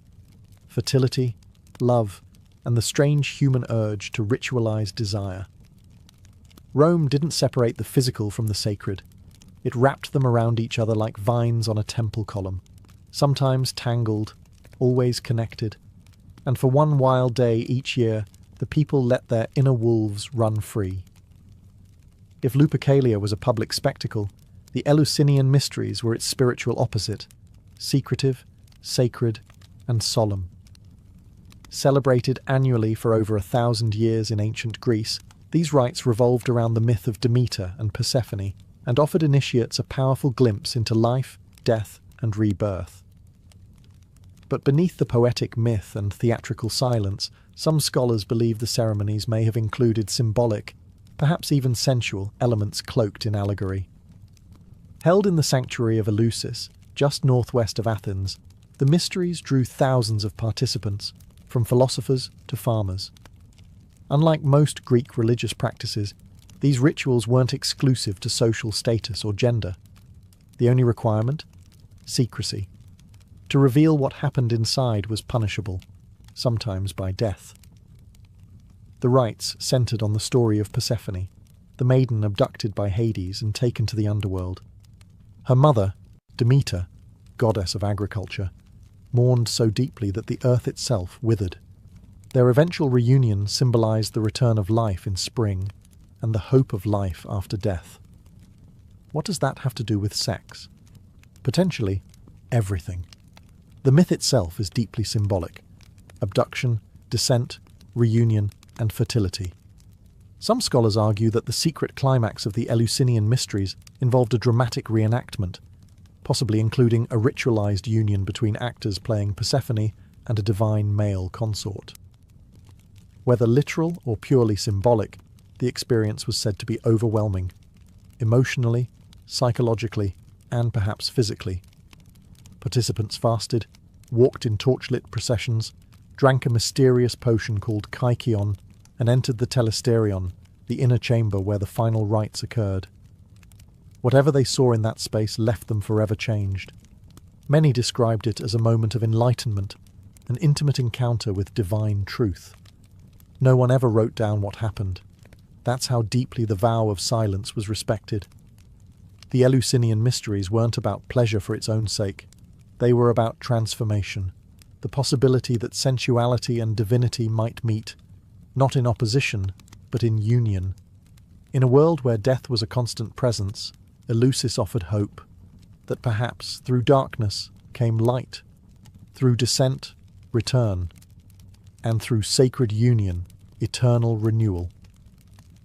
S1: fertility, love, and the strange human urge to ritualize desire. Rome didn't separate the physical from the sacred. It wrapped them around each other like vines on a temple column, sometimes tangled, always connected. And for one wild day each year, the people let their inner wolves run free. If Lupercalia was a public spectacle, the Eleusinian mysteries were its spiritual opposite: secretive, sacred, and solemn. Celebrated annually for over 1,000 years in ancient Greece, these rites revolved around the myth of Demeter and Persephone, and offered initiates a powerful glimpse into life, death, and rebirth. But beneath the poetic myth and theatrical silence, some scholars believe the ceremonies may have included symbolic, perhaps even sensual, elements cloaked in allegory. Held in the sanctuary of Eleusis, just northwest of Athens, the mysteries drew thousands of participants, from philosophers to farmers. Unlike most Greek religious practices, these rituals weren't exclusive to social status or gender. The only requirement? Secrecy. To reveal what happened inside was punishable, sometimes by death. The rites centered on the story of Persephone, the maiden abducted by Hades and taken to the underworld. Her mother, Demeter, goddess of agriculture, mourned so deeply that the earth itself withered. Their eventual reunion symbolized the return of life in spring and the hope of life after death. What does that have to do with sex? Potentially, everything. The myth itself is deeply symbolic: abduction, descent, reunion, and fertility. Some scholars argue that the secret climax of the Eleusinian mysteries involved a dramatic reenactment, possibly including a ritualized union between actors playing Persephone and a divine male consort. Whether literal or purely symbolic, the experience was said to be overwhelming, emotionally, psychologically, and perhaps physically. Participants fasted, walked in torchlit processions, drank a mysterious potion called kykeon, and entered the telesterion, the inner chamber where the final rites occurred. Whatever they saw in that space left them forever changed. Many described it as a moment of enlightenment, an intimate encounter with divine truth. No one ever wrote down what happened. That's how deeply the vow of silence was respected. The Eleusinian mysteries weren't about pleasure for its own sake. They were about transformation, the possibility that sensuality and divinity might meet, not in opposition, but in union. In a world where death was a constant presence, Eleusis offered hope, that perhaps through darkness came light, through descent, return, and through sacred union, eternal renewal.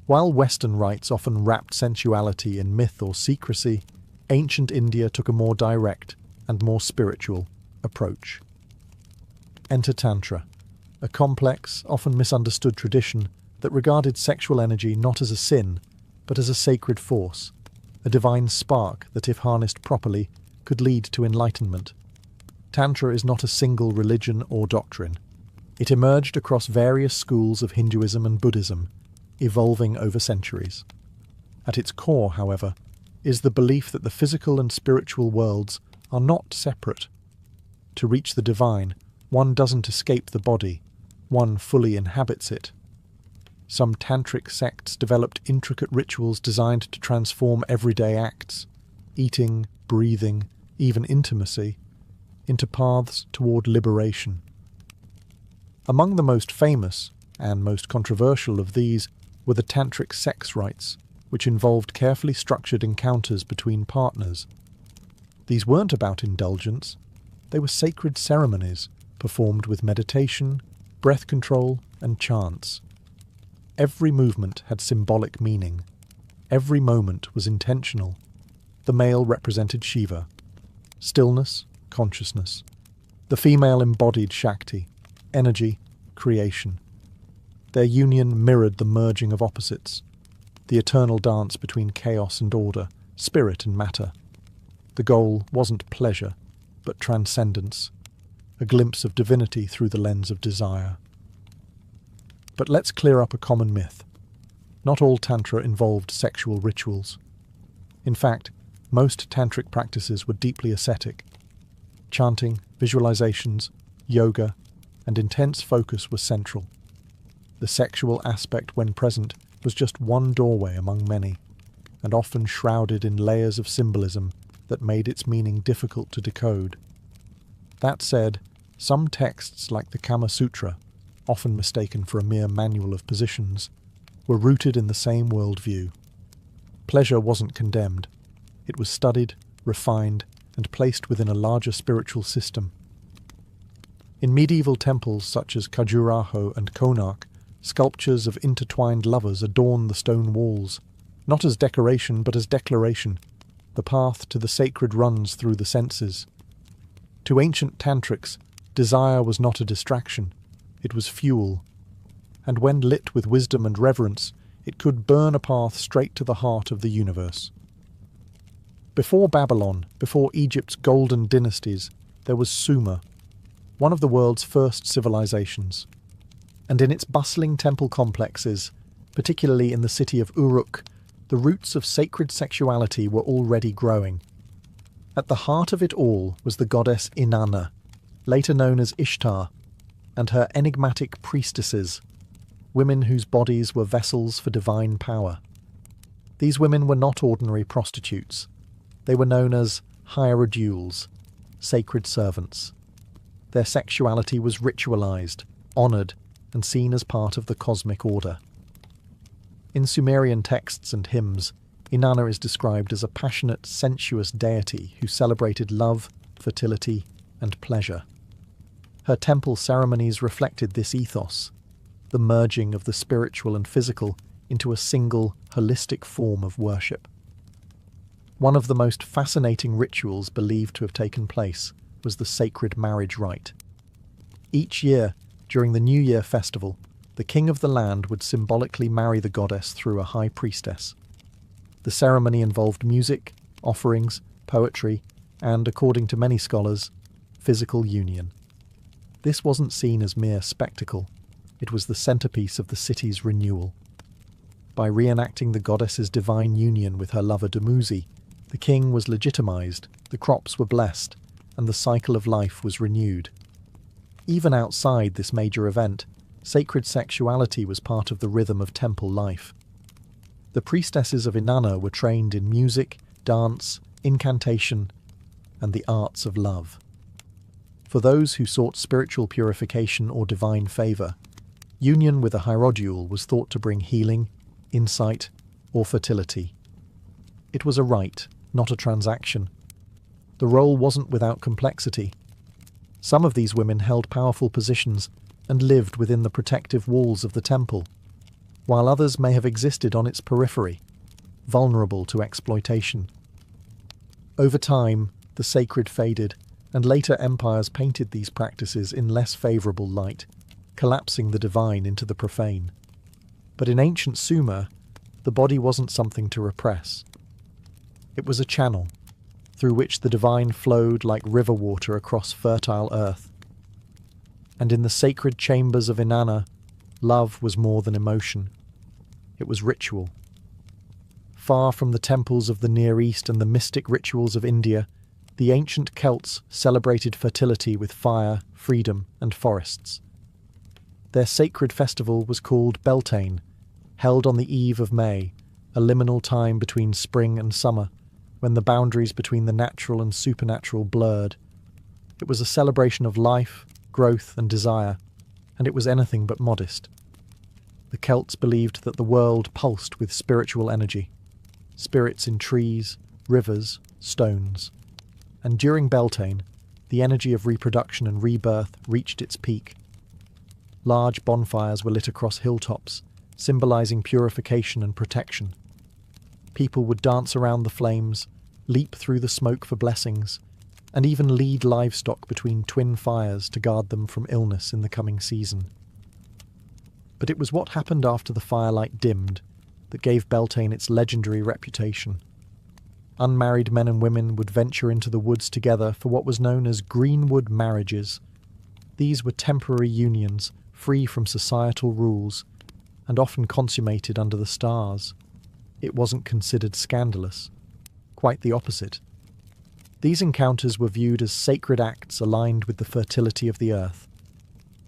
S1: While Western rites often wrapped sensuality in myth or secrecy, ancient India took a more direct and more spiritual approach. Enter Tantra, a complex, often misunderstood tradition that regarded sexual energy not as a sin, but as a sacred force, a divine spark that, if harnessed properly, could lead to enlightenment. Tantra is not a single religion or doctrine. It emerged across various schools of Hinduism and Buddhism, evolving over centuries. At its core, however, is the belief that the physical and spiritual worlds are not separate. To reach the divine, one doesn't escape the body, one fully inhabits it. Some tantric sects developed intricate rituals designed to transform everyday acts, eating, breathing, even intimacy, into paths toward liberation. Among the most famous and most controversial of these were the tantric sex rites, which involved carefully structured encounters between partners. These weren't about indulgence, they were sacred ceremonies performed with meditation, breath control, and chants. Every movement had symbolic meaning. Every moment was intentional. The male represented Shiva, stillness, consciousness. The female embodied Shakti, energy, creation. Their union mirrored the merging of opposites, the eternal dance between chaos and order, spirit and matter. The goal wasn't pleasure, but transcendence, a glimpse of divinity through the lens of desire. But let's clear up a common myth. Not all Tantra involved sexual rituals. In fact, most tantric practices were deeply ascetic. Chanting, visualizations, yoga, and intense focus were central. The sexual aspect, when present, was just one doorway among many, and often shrouded in layers of symbolism that made its meaning difficult to decode. That said, some texts like the Kama Sutra, often mistaken for a mere manual of positions, were rooted in the same worldview. Pleasure wasn't condemned. It was studied, refined, and placed within a larger spiritual system. In medieval temples such as Khajuraho and Konark, sculptures of intertwined lovers adorn the stone walls, not as decoration but as declaration. The path to the sacred runs through the senses. To ancient tantrics, desire was not a distraction, it was fuel, and when lit with wisdom and reverence, it could burn a path straight to the heart of the universe. Before Babylon, before Egypt's golden dynasties, there was Sumer, one of the world's first civilizations. And in its bustling temple complexes, particularly in the city of Uruk, the roots of sacred sexuality were already growing. At the heart of it all was the goddess Inanna, later known as Ishtar, and her enigmatic priestesses, women whose bodies were vessels for divine power. These women were not ordinary prostitutes. They were known as hierodules, sacred servants. Their sexuality was ritualized, honored, and seen as part of the cosmic order. In Sumerian texts and hymns, Inanna is described as a passionate, sensuous deity who celebrated love, fertility, and pleasure. Her temple ceremonies reflected this ethos, the merging of the spiritual and physical into a single, holistic form of worship. One of the most fascinating rituals believed to have taken place was the sacred marriage rite. Each year, during the New Year festival, the king of the land would symbolically marry the goddess through a high priestess. The ceremony involved music, offerings, poetry, and, according to many scholars, physical union. This wasn't seen as mere spectacle. It was the centerpiece of the city's renewal. By reenacting the goddess's divine union with her lover Dumuzi, the king was legitimized, the crops were blessed, and the cycle of life was renewed. Even outside this major event, sacred sexuality was part of the rhythm of temple life. The priestesses of Inanna were trained in music, dance, incantation, and the arts of love. For those who sought spiritual purification or divine favor, union with a hierodule was thought to bring healing, insight, or fertility. It was a rite, not a transaction. The role wasn't without complexity. Some of these women held powerful positions and lived within the protective walls of the temple. while others may have existed on its periphery, vulnerable to exploitation. Over time, the sacred faded, and later empires painted these practices in less favourable light, collapsing the divine into the profane. But in ancient Sumer, the body wasn't something to repress. It was a channel, through which the divine flowed like river water across fertile earth. And in the sacred chambers of Inanna, love was more than emotion. It was ritual. Far from the temples of the Near East and the mystic rituals of India, the ancient Celts celebrated fertility with fire, freedom, and forests. Their sacred festival was called Beltane, held on the eve of May, a liminal time between spring and summer, when the boundaries between the natural and supernatural blurred. It was a celebration of life, growth, and desire, and it was anything but modest. The Celts believed that the world pulsed with spiritual energy, spirits in trees, rivers, stones. And during Beltane, the energy of reproduction and rebirth reached its peak. Large bonfires were lit across hilltops, symbolizing purification and protection. People would dance around the flames, leap through the smoke for blessings, and even lead livestock between twin fires to guard them from illness in the coming season. But it was what happened after the firelight dimmed that gave Beltane its legendary reputation. Unmarried men and women would venture into the woods together for what was known as greenwood marriages. These were temporary unions, free from societal rules, and often consummated under the stars. It wasn't considered scandalous. Quite the opposite. These encounters were viewed as sacred acts aligned with the fertility of the earth.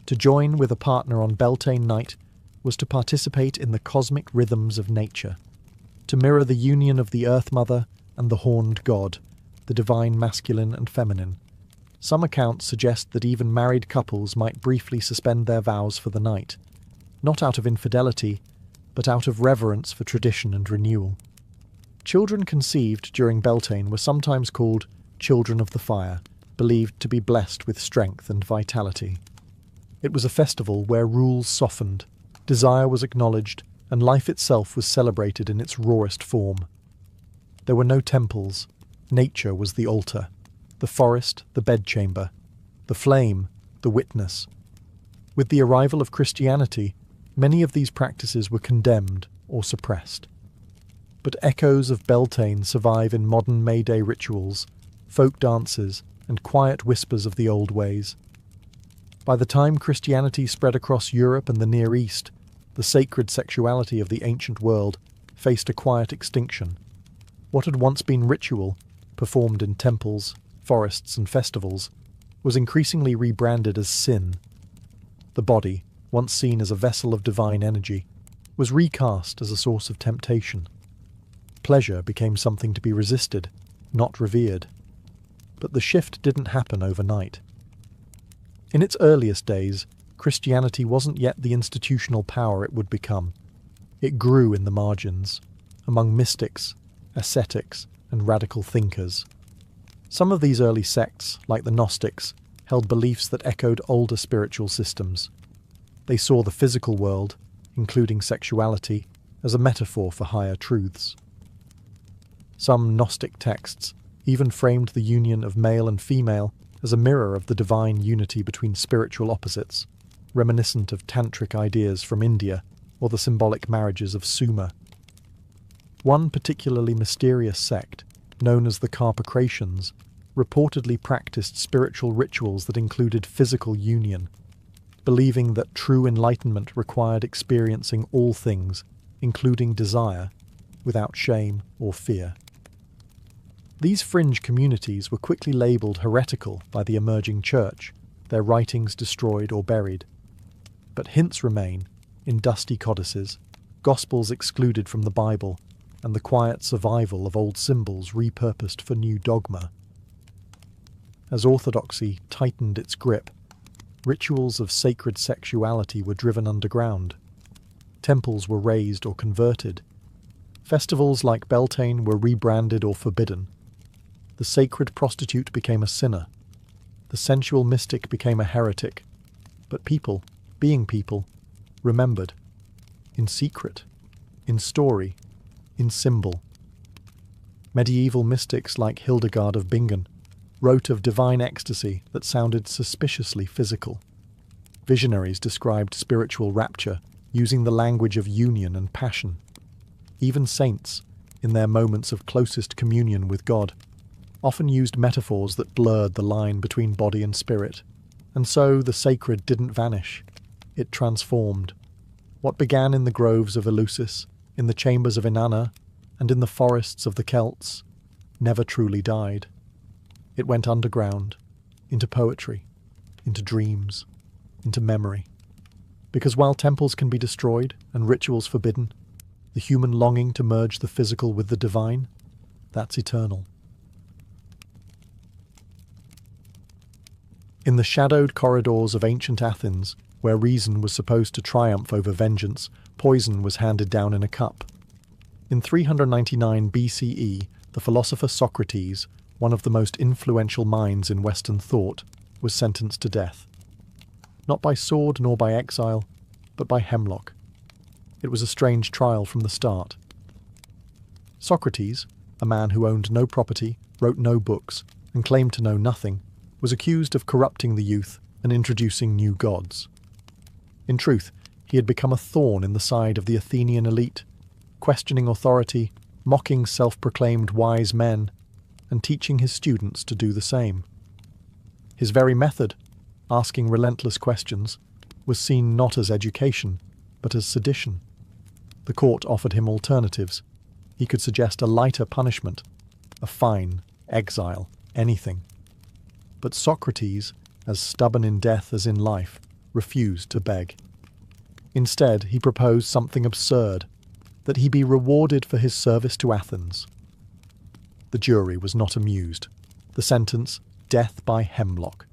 S1: To join with a partner on Beltane night was to participate in the cosmic rhythms of nature, to mirror the union of the Earth Mother and the horned god, the divine masculine and feminine. Some accounts suggest that even married couples might briefly suspend their vows for the night, not out of infidelity, but out of reverence for tradition and renewal. Children conceived during Beltane were sometimes called children of the fire, believed to be blessed with strength and vitality. It was a festival where rules softened, desire was acknowledged, and life itself was celebrated in its rawest form. There were no temples. Nature was the altar, the forest the bedchamber, the flame the witness. With the arrival of Christianity, many of these practices were condemned or suppressed. But echoes of Beltane survive in modern May Day rituals, folk dances, and quiet whispers of the old ways. By the time Christianity spread across Europe and the Near East, the sacred sexuality of the ancient world faced a quiet extinction. What had once been ritual, performed in temples, forests, and festivals, was increasingly rebranded as sin. The body, once seen as a vessel of divine energy, was recast as a source of temptation. Pleasure became something to be resisted, not revered. But the shift didn't happen overnight. In its earliest days, Christianity wasn't yet the institutional power it would become. It grew in the margins, among mystics, ascetics, and radical thinkers. Some of these early sects, like the Gnostics, held beliefs that echoed older spiritual systems. They saw the physical world, including sexuality, as a metaphor for higher truths. Some Gnostic texts even framed the union of male and female as a mirror of the divine unity between spiritual opposites, reminiscent of tantric ideas from India or the symbolic marriages of Sumer. One particularly mysterious sect, known as the Courtesans, reportedly practiced spiritual rituals that included physical union, believing that true enlightenment required experiencing all things, including desire, without shame or fear. These fringe communities were quickly labelled heretical by the emerging church, their writings destroyed or buried. But hints remain, in dusty codices, gospels excluded from the Bible, and the quiet survival of old symbols repurposed for new dogma. As orthodoxy tightened its grip, rituals of sacred sexuality were driven underground. Temples were razed or converted. Festivals like Beltane were rebranded or forbidden. The sacred prostitute became a sinner. The sensual mystic became a heretic. But people, being people, remembered. in secret, in story, in symbol. Medieval mystics like Hildegard of Bingen wrote of divine ecstasy that sounded suspiciously physical. Visionaries described spiritual rapture using the language of union and passion. Even saints, in their moments of closest communion with God, often used metaphors that blurred the line between body and spirit. And so the sacred didn't vanish. It transformed. What began in the groves of Eleusis, in the chambers of Inanna, and in the forests of the Celts, never truly died. It went underground, into poetry, into dreams, into memory. Because while temples can be destroyed and rituals forbidden, the human longing to merge the physical with the divine, that's eternal. In the shadowed corridors of ancient Athens, where reason was supposed to triumph over vengeance, poison was handed down in a cup. In 399 BCE, the philosopher Socrates, one of the most influential minds in Western thought, was sentenced to death. Not by sword nor by exile, but by hemlock. It was a strange trial from the start. Socrates, a man who owned no property, wrote no books, and claimed to know nothing, was accused of corrupting the youth and introducing new gods. In truth, he had become a thorn in the side of the Athenian elite, questioning authority, mocking self-proclaimed wise men, and teaching his students to do the same. His very method, asking relentless questions, was seen not as education, but as sedition. The court offered him alternatives. He could suggest a lighter punishment, a fine, exile, anything. But Socrates, as stubborn in death as in life, refused to beg. Instead, he proposed something absurd, that he be rewarded for his service to Athens. The jury was not amused. The sentence, death by hemlock.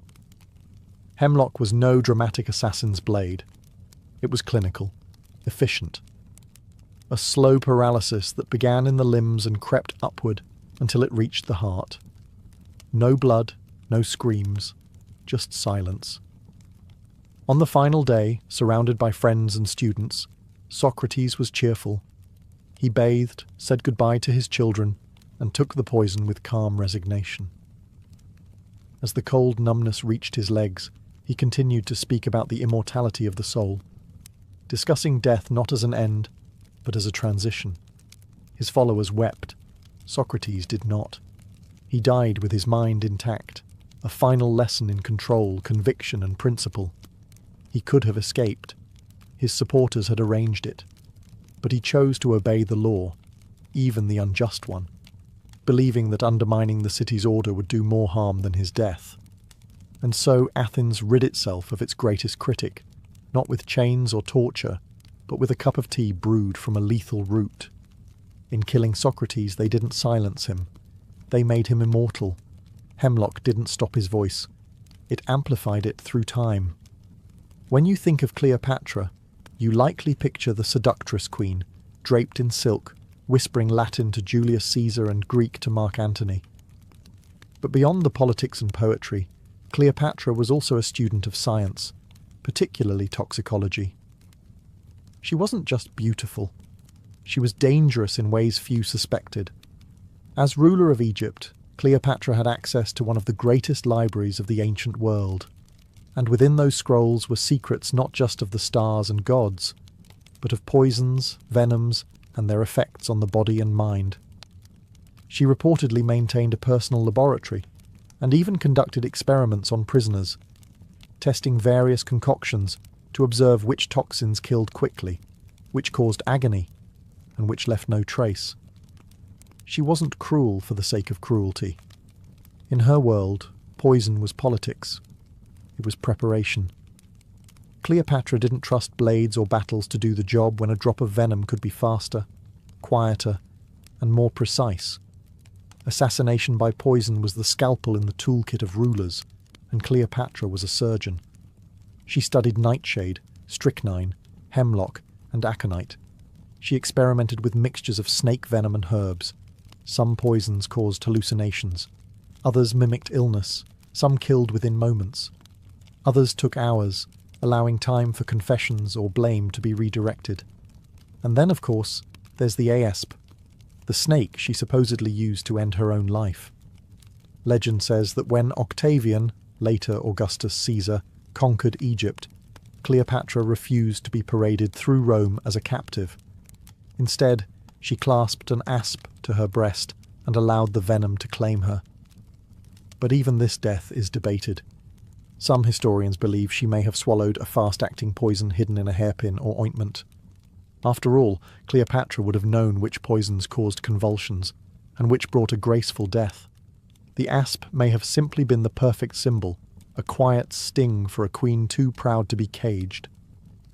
S1: Hemlock was no dramatic assassin's blade. It was clinical, efficient. A slow paralysis that began in the limbs and crept upward until it reached the heart. No blood, no screams, just silence. On the final day, surrounded by friends and students, Socrates was cheerful. He bathed, said goodbye to his children, and took the poison with calm resignation. As the cold numbness reached his legs, he continued to speak about the immortality of the soul, discussing death not as an end, but as a transition. His followers wept. Socrates did not. He died with his mind intact, a final lesson in control, conviction, and principle. He could have escaped. His supporters had arranged it. But he chose to obey the law, even the unjust one, believing that undermining the city's order would do more harm than his death. And so Athens rid itself of its greatest critic, not with chains or torture, but with a cup of tea brewed from a lethal root. In killing Socrates, they didn't silence him. They made him immortal. Hemlock didn't stop his voice. It amplified it through time. When you think of Cleopatra, you likely picture the seductress queen, draped in silk, whispering Latin to Julius Caesar and Greek to Mark Antony. But beyond the politics and poetry, Cleopatra was also a student of science, particularly toxicology. She wasn't just beautiful. She was dangerous in ways few suspected. As ruler of Egypt, Cleopatra had access to one of the greatest libraries of the ancient world, and within those scrolls were secrets not just of the stars and gods, but of poisons, venoms, and their effects on the body and mind. She reportedly maintained a personal laboratory, and even conducted experiments on prisoners, testing various concoctions to observe which toxins killed quickly, which caused agony, and which left no trace. She wasn't cruel for the sake of cruelty. In her world, poison was politics. It was preparation. Cleopatra didn't trust blades or battles to do the job when a drop of venom could be faster, quieter, and more precise. Assassination by poison was the scalpel in the toolkit of rulers, and Cleopatra was a surgeon. She studied nightshade, strychnine, hemlock, and aconite. She experimented with mixtures of snake venom and herbs. Some poisons caused hallucinations. Others mimicked illness. Some killed within moments. Others took hours, allowing time for confessions or blame to be redirected. And then, of course, there's the asp, the snake she supposedly used to end her own life. Legend says that when Octavian, later Augustus Caesar, conquered Egypt, Cleopatra refused to be paraded through Rome as a captive. Instead, she clasped an asp to her breast and allowed the venom to claim her. But even this death is debated. Some historians believe she may have swallowed a fast-acting poison hidden in a hairpin or ointment. After all, Cleopatra would have known which poisons caused convulsions and which brought a graceful death. The asp may have simply been the perfect symbol, a quiet sting for a queen too proud to be caged.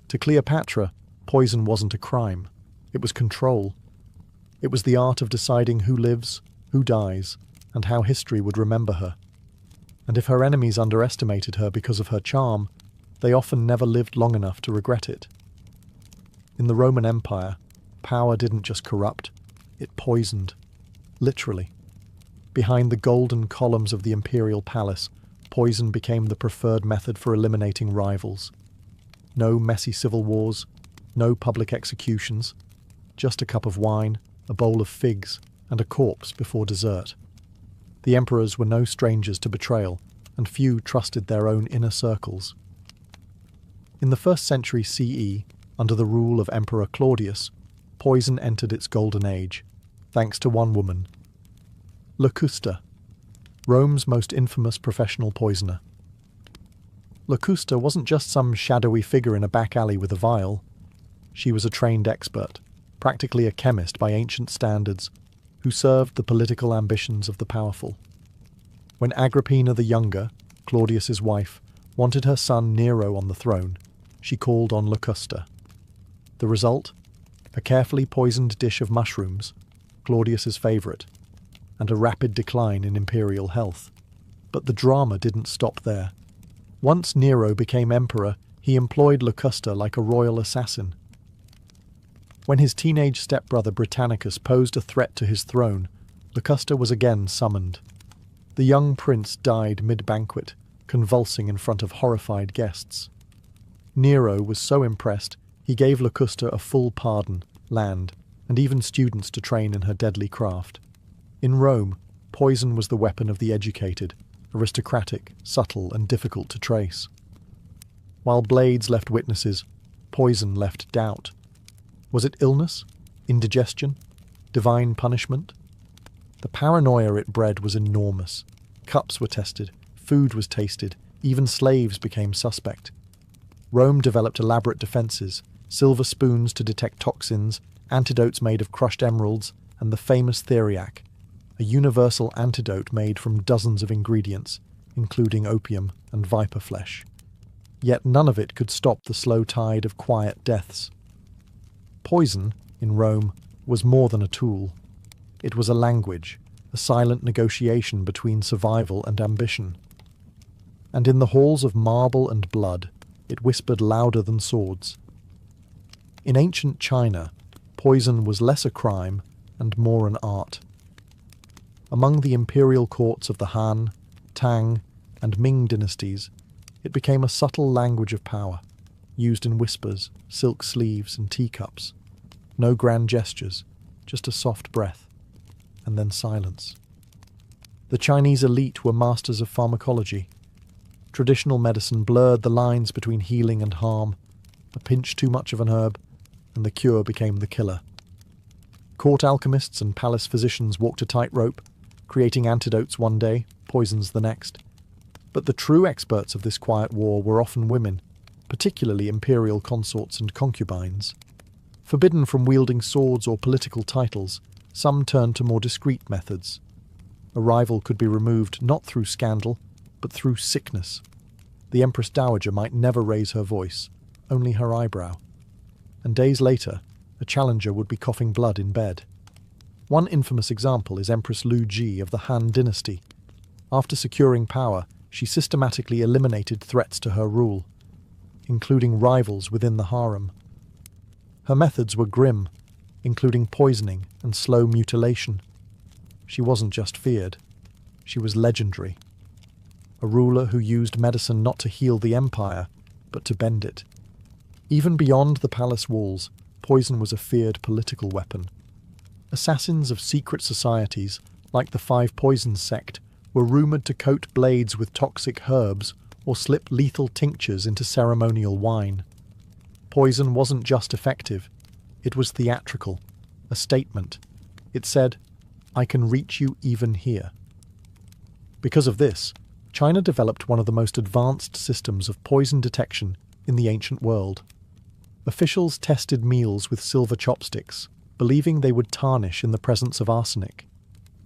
S1: To Cleopatra, poison wasn't a crime. It was control. It was the art of deciding who lives, who dies, and how history would remember her. And if her enemies underestimated her because of her charm, they often never lived long enough to regret it. In the Roman Empire, power didn't just corrupt, it poisoned. Literally. Behind the golden columns of the imperial palace, poison became the preferred method for eliminating rivals. No messy civil wars, no public executions, just a cup of wine, a bowl of figs, and a corpse before dessert. The emperors were no strangers to betrayal, and few trusted their own inner circles. In the 1st century CE, under the rule of Emperor Claudius, poison entered its golden age, thanks to one woman, Locusta, Rome's most infamous professional poisoner. Locusta wasn't just some shadowy figure in a back alley with a vial. She was a trained expert, practically a chemist by ancient standards, who served the political ambitions of the powerful. When Agrippina the Younger, Claudius's wife, wanted her son Nero on the throne, she called on Locusta. The result? A carefully poisoned dish of mushrooms, Claudius's favourite, and a rapid decline in imperial health. But the drama didn't stop there. Once Nero became emperor, he employed Locusta like a royal assassin. When his teenage stepbrother Britannicus posed a threat to his throne, Locusta was again summoned. The young prince died mid-banquet, convulsing in front of horrified guests. Nero was so impressed, he gave Locusta a full pardon, land, and even students to train in her deadly craft. In Rome, poison was the weapon of the educated, aristocratic, subtle, and difficult to trace. While blades left witnesses, poison left doubt. Was it illness? Indigestion? Divine punishment? The paranoia it bred was enormous. Cups were tested, food was tasted, even slaves became suspect. Rome developed elaborate defences, silver spoons to detect toxins, antidotes made of crushed emeralds, and the famous theriac, a universal antidote made from dozens of ingredients, including opium and viper flesh. Yet none of it could stop the slow tide of quiet deaths. Poison, in Rome, was more than a tool. It was a language, a silent negotiation between survival and ambition. And in the halls of marble and blood, it whispered louder than swords. In ancient China, poison was less a crime and more an art. Among the imperial courts of the Han, Tang, and Ming dynasties, it became a subtle language of power, used in whispers, silk sleeves, and teacups. No grand gestures, just a soft breath, and then silence. The Chinese elite were masters of pharmacology. Traditional medicine blurred the lines between healing and harm. A pinch too much of an herb, and the cure became the killer. Court alchemists and palace physicians walked a tightrope, creating antidotes one day, poisons the next. But the true experts of this quiet war were often women, particularly imperial consorts and concubines. Forbidden from wielding swords or political titles, some turned to more discreet methods. A rival could be removed not through scandal, but through sickness. The Empress Dowager might never raise her voice, only her eyebrow. And days later, a challenger would be coughing blood in bed. One infamous example is Empress Lu Ji of the Han dynasty. After securing power, she systematically eliminated threats to her rule, including rivals within the harem. Her methods were grim, including poisoning and slow mutilation. She wasn't just feared, she was legendary. A ruler who used medicine not to heal the empire, but to bend it. Even beyond the palace walls, poison was a feared political weapon. Assassins of secret societies, like the Five Poisons sect, were rumoured to coat blades with toxic herbs or slip lethal tinctures into ceremonial wine. Poison wasn't just effective, it was theatrical, a statement. It said, "I can reach you even here." Because of this, China developed one of the most advanced systems of poison detection in the ancient world. Officials tested meals with silver chopsticks, believing they would tarnish in the presence of arsenic.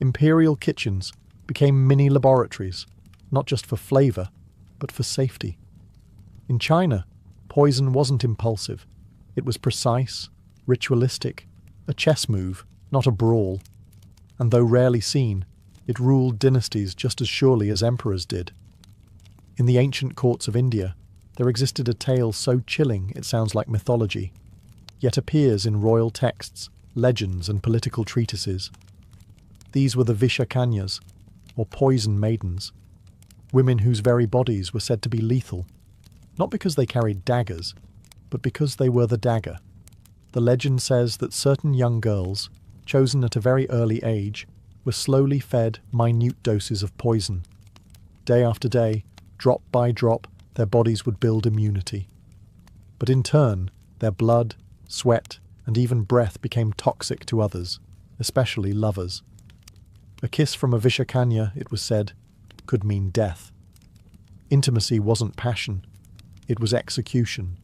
S1: Imperial kitchens became mini laboratories, not just for flavour, but for safety. In China, poison wasn't impulsive. It was precise, ritualistic, a chess move, not a brawl. And though rarely seen, it ruled dynasties just as surely as emperors did. In the ancient courts of India, there existed a tale so chilling it sounds like mythology, yet appears in royal texts, legends and political treatises. These were the Vishakanyas, or poison maidens, women whose very bodies were said to be lethal, not because they carried daggers, but because they were the dagger. The legend says that certain young girls, chosen at a very early age, were slowly fed minute doses of poison. Day after day, drop by drop, their bodies would build immunity. But in turn, their blood, sweat, and even breath became toxic to others, especially lovers. A kiss from a Vishakanya, it was said, could mean death. Intimacy wasn't passion, it was execution.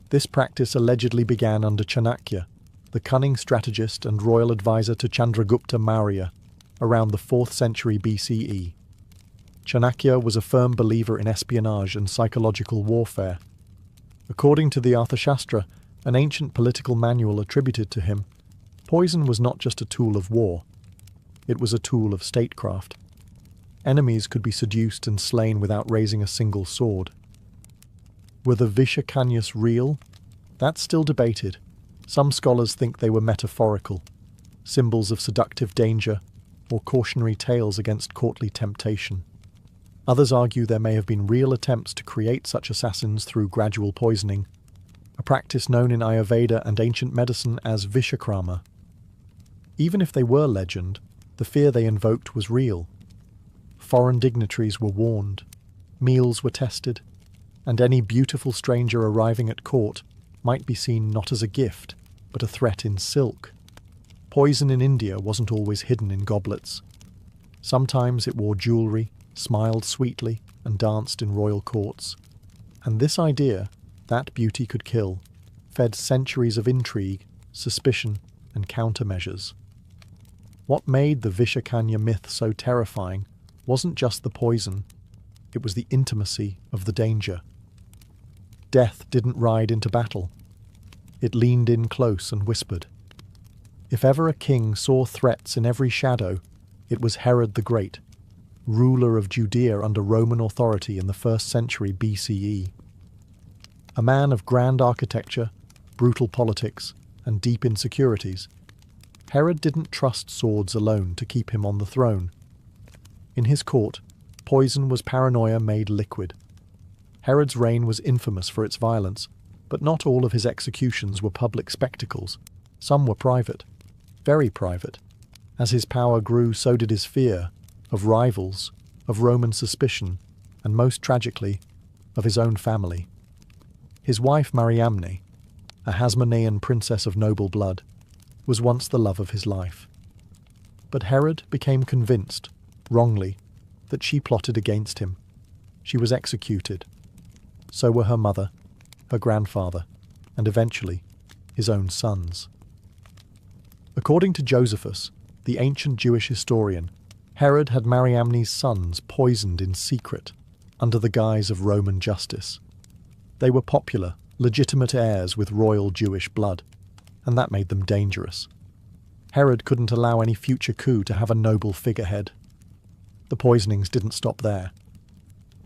S1: This practice allegedly began under Chanakya, the cunning strategist and royal advisor to Chandragupta Maurya, around the 4th century BCE. Chanakya was a firm believer in espionage and psychological warfare. According to the Arthashastra, an ancient political manual attributed to him, poison was not just a tool of war, it was a tool of statecraft. Enemies could be seduced and slain without raising a single sword. Were the Vishakanyas real? That's still debated. Some scholars think they were metaphorical, symbols of seductive danger, or cautionary tales against courtly temptation. Others argue there may have been real attempts to create such assassins through gradual poisoning, a practice known in Ayurveda and ancient medicine as Vishakrama. Even if they were legend, the fear they invoked was real. Foreign dignitaries were warned, meals were tested, and any beautiful stranger arriving at court might be seen not as a gift, but a threat in silk. Poison in India wasn't always hidden in goblets. Sometimes it wore jewellery, smiled sweetly, and danced in royal courts. And this idea, that beauty could kill, fed centuries of intrigue, suspicion, and countermeasures. What made the Vishakanya myth so terrifying wasn't just the poison, it was the intimacy of the danger. Death didn't ride into battle. It leaned in close and whispered. If ever a king saw threats in every shadow, it was Herod the Great, ruler of Judea under Roman authority in the 1st century BCE. A man of grand architecture, brutal politics, and deep insecurities, Herod didn't trust swords alone to keep him on the throne. In his court, poison was paranoia made liquid. Herod's reign was infamous for its violence, but not all of his executions were public spectacles. Some were private, very private. As his power grew, so did his fear, of rivals, of Roman suspicion, and most tragically, of his own family. His wife Mariamne, a Hasmonean princess of noble blood, was once the love of his life. But Herod became convinced, wrongly, that she plotted against him. She was executed. So were her mother, her grandfather, and eventually, his own sons. According to Josephus, the ancient Jewish historian, Herod had Mariamne's sons poisoned in secret, under the guise of Roman justice. They were popular, legitimate heirs with royal Jewish blood, and that made them dangerous. Herod couldn't allow any future coup to have a noble figurehead. The poisonings didn't stop there.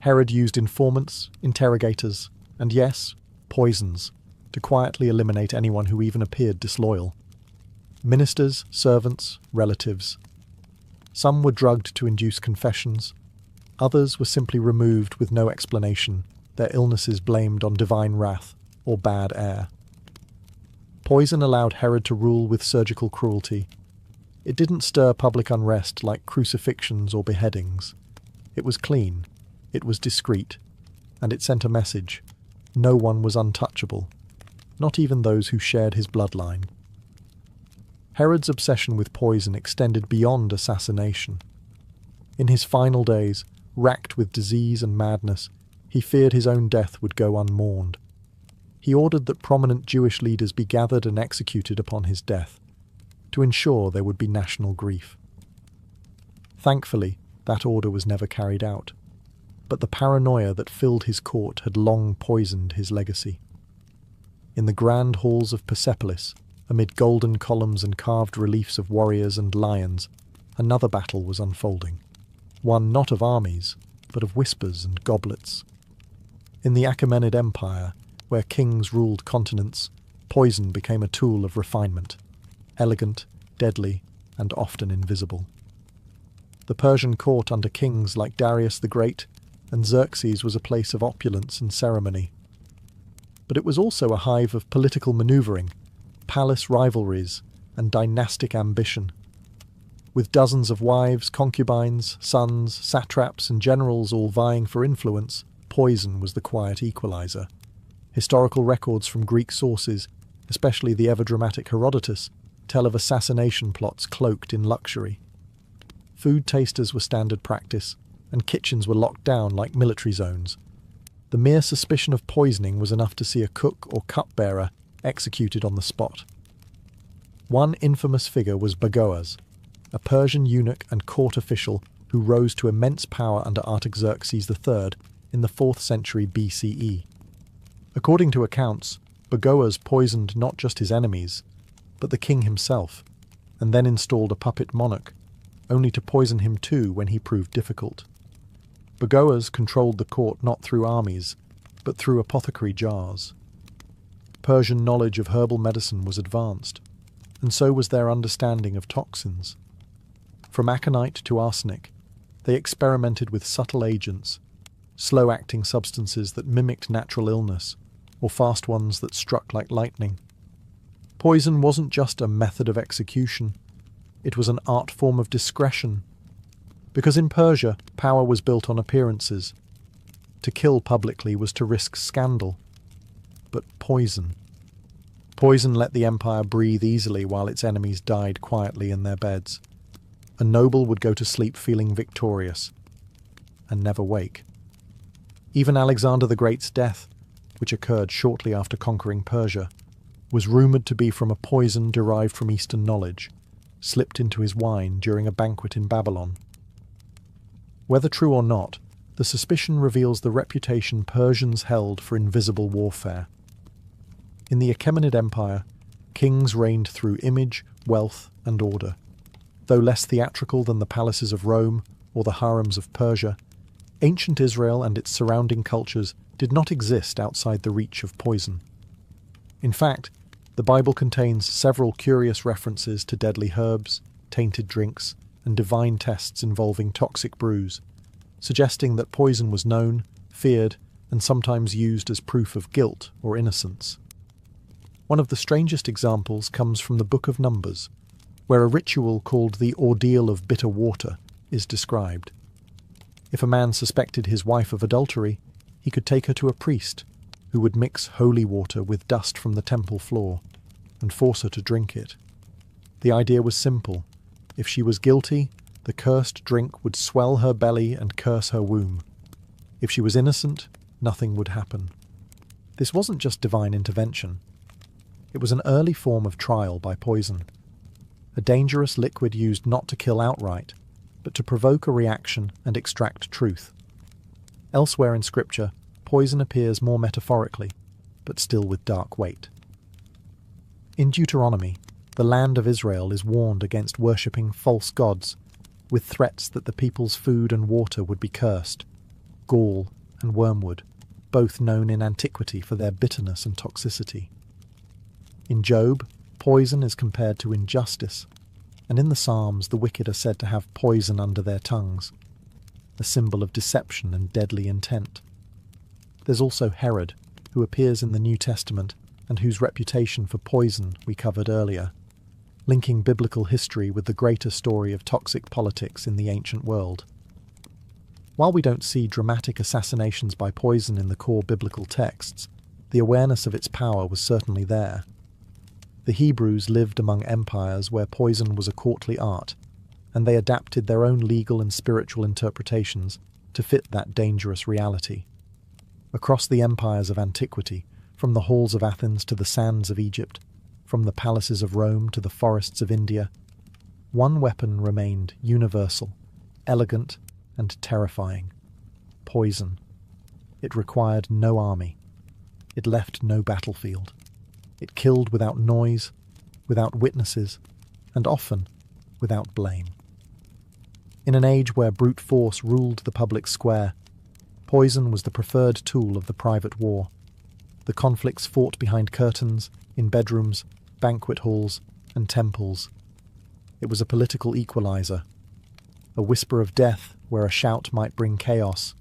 S1: Herod used informants, interrogators, and yes, poisons, to quietly eliminate anyone who even appeared disloyal. Ministers, servants, relatives. Some were drugged to induce confessions. Others were simply removed with no explanation, their illnesses blamed on divine wrath or bad air. Poison allowed Herod to rule with surgical cruelty. It didn't stir public unrest like crucifixions or beheadings. It was clean, it was discreet, and it sent a message. No one was untouchable, not even those who shared his bloodline. Herod's obsession with poison extended beyond assassination. In his final days, racked with disease and madness, he feared his own death would go unmourned. He ordered that prominent Jewish leaders be gathered and executed upon his death, to ensure there would be national grief. Thankfully, that order was never carried out, but the paranoia that filled his court had long poisoned his legacy. In the grand halls of Persepolis, amid golden columns and carved reliefs of warriors and lions, another battle was unfolding, one not of armies, but of whispers and goblets. In the Achaemenid Empire, where kings ruled continents, poison became a tool of refinement, elegant, deadly, and often invisible. The Persian court under kings like Darius the Great and Xerxes was a place of opulence and ceremony. But it was also a hive of political manoeuvring, palace rivalries, and dynastic ambition. With dozens of wives, concubines, sons, satraps, and generals all vying for influence, poison was the quiet equalizer. Historical records from Greek sources, especially the ever-dramatic Herodotus, tell of assassination plots cloaked in luxury. Food tasters were standard practice, and kitchens were locked down like military zones. The mere suspicion of poisoning was enough to see a cook or cupbearer executed on the spot. One infamous figure was Bagoas, a Persian eunuch and court official who rose to immense power under Artaxerxes III in the 4th century BCE. According to accounts, Bagoas poisoned not just his enemies, but the king himself, and then installed a puppet monarch, only to poison him too when he proved difficult. Bagoas controlled the court not through armies, but through apothecary jars. Persian knowledge of herbal medicine was advanced, and so was their understanding of toxins. From aconite to arsenic, they experimented with subtle agents, slow-acting substances that mimicked natural illness, or fast ones that struck like lightning. Poison wasn't just a method of execution, it was an art form of discretion. Because in Persia, power was built on appearances. To kill publicly was to risk scandal. But poison. Poison let the empire breathe easily while its enemies died quietly in their beds. A noble would go to sleep feeling victorious, and never wake. Even Alexander the Great's death, which occurred shortly after conquering Persia, was rumoured to be from a poison derived from Eastern knowledge, slipped into his wine during a banquet in Babylon. Whether true or not, the suspicion reveals the reputation Persians held for invisible warfare. In the Achaemenid Empire, kings reigned through image, wealth, and order. Though less theatrical than the palaces of Rome or the harems of Persia, ancient Israel and its surrounding cultures did not exist outside the reach of poison. In fact, the Bible contains several curious references to deadly herbs, tainted drinks, and divine tests involving toxic brews, suggesting that poison was known, feared, and sometimes used as proof of guilt or innocence. One of the strangest examples comes from the Book of Numbers, where a ritual called the Ordeal of Bitter Water is described. If a man suspected his wife of adultery, he could take her to a priest, who would mix holy water with dust from the temple floor and force her to drink it. The idea was simple. If she was guilty, the cursed drink would swell her belly and curse her womb. If she was innocent, nothing would happen. This wasn't just divine intervention. It was an early form of trial by poison, a dangerous liquid used not to kill outright, but to provoke a reaction and extract truth. Elsewhere in Scripture, poison appears more metaphorically, but still with dark weight. In Deuteronomy, the land of Israel is warned against worshipping false gods, with threats that the people's food and water would be cursed. Gall and wormwood, both known in antiquity for their bitterness and toxicity. In Job, poison is compared to injustice, and in the Psalms the wicked are said to have poison under their tongues, a symbol of deception and deadly intent. There's also Herod, who appears in the New Testament and whose reputation for poison we covered earlier, linking biblical history with the greater story of toxic politics in the ancient world. While we don't see dramatic assassinations by poison in the core biblical texts, the awareness of its power was certainly there. The Hebrews lived among empires where poison was a courtly art, and they adapted their own legal and spiritual interpretations to fit that dangerous reality. Across the empires of antiquity, from the halls of Athens to the sands of Egypt, from the palaces of Rome to the forests of India, one weapon remained universal, elegant, and terrifying: poison. It required no army. It left no battlefield. It killed without noise, without witnesses, and often without blame. In an age where brute force ruled the public square, poison was the preferred tool of the private war. The conflicts fought behind curtains, in bedrooms, banquet halls, and temples. It was a political equalizer, a whisper of death where a shout might bring chaos.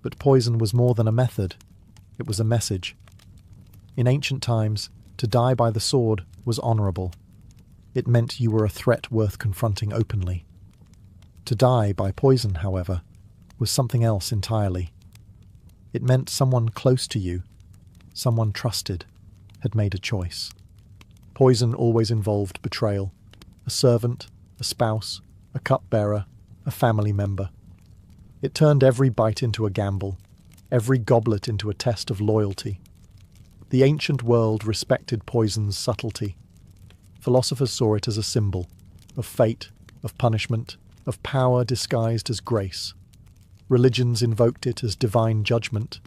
S1: But poison was more than a method, it was a message. In ancient times, to die by the sword was honourable. It meant you were a threat worth confronting openly. To die by poison, however, was something else entirely. It meant someone close to you, someone trusted, had made a choice. Poison always involved betrayal: a servant, a spouse, a cupbearer, a family member. It turned every bite into a gamble, every goblet into a test of loyalty. The ancient world respected poison's subtlety. Philosophers saw it as a symbol of fate, of punishment, of power disguised as grace. Religions invoked it as divine judgment,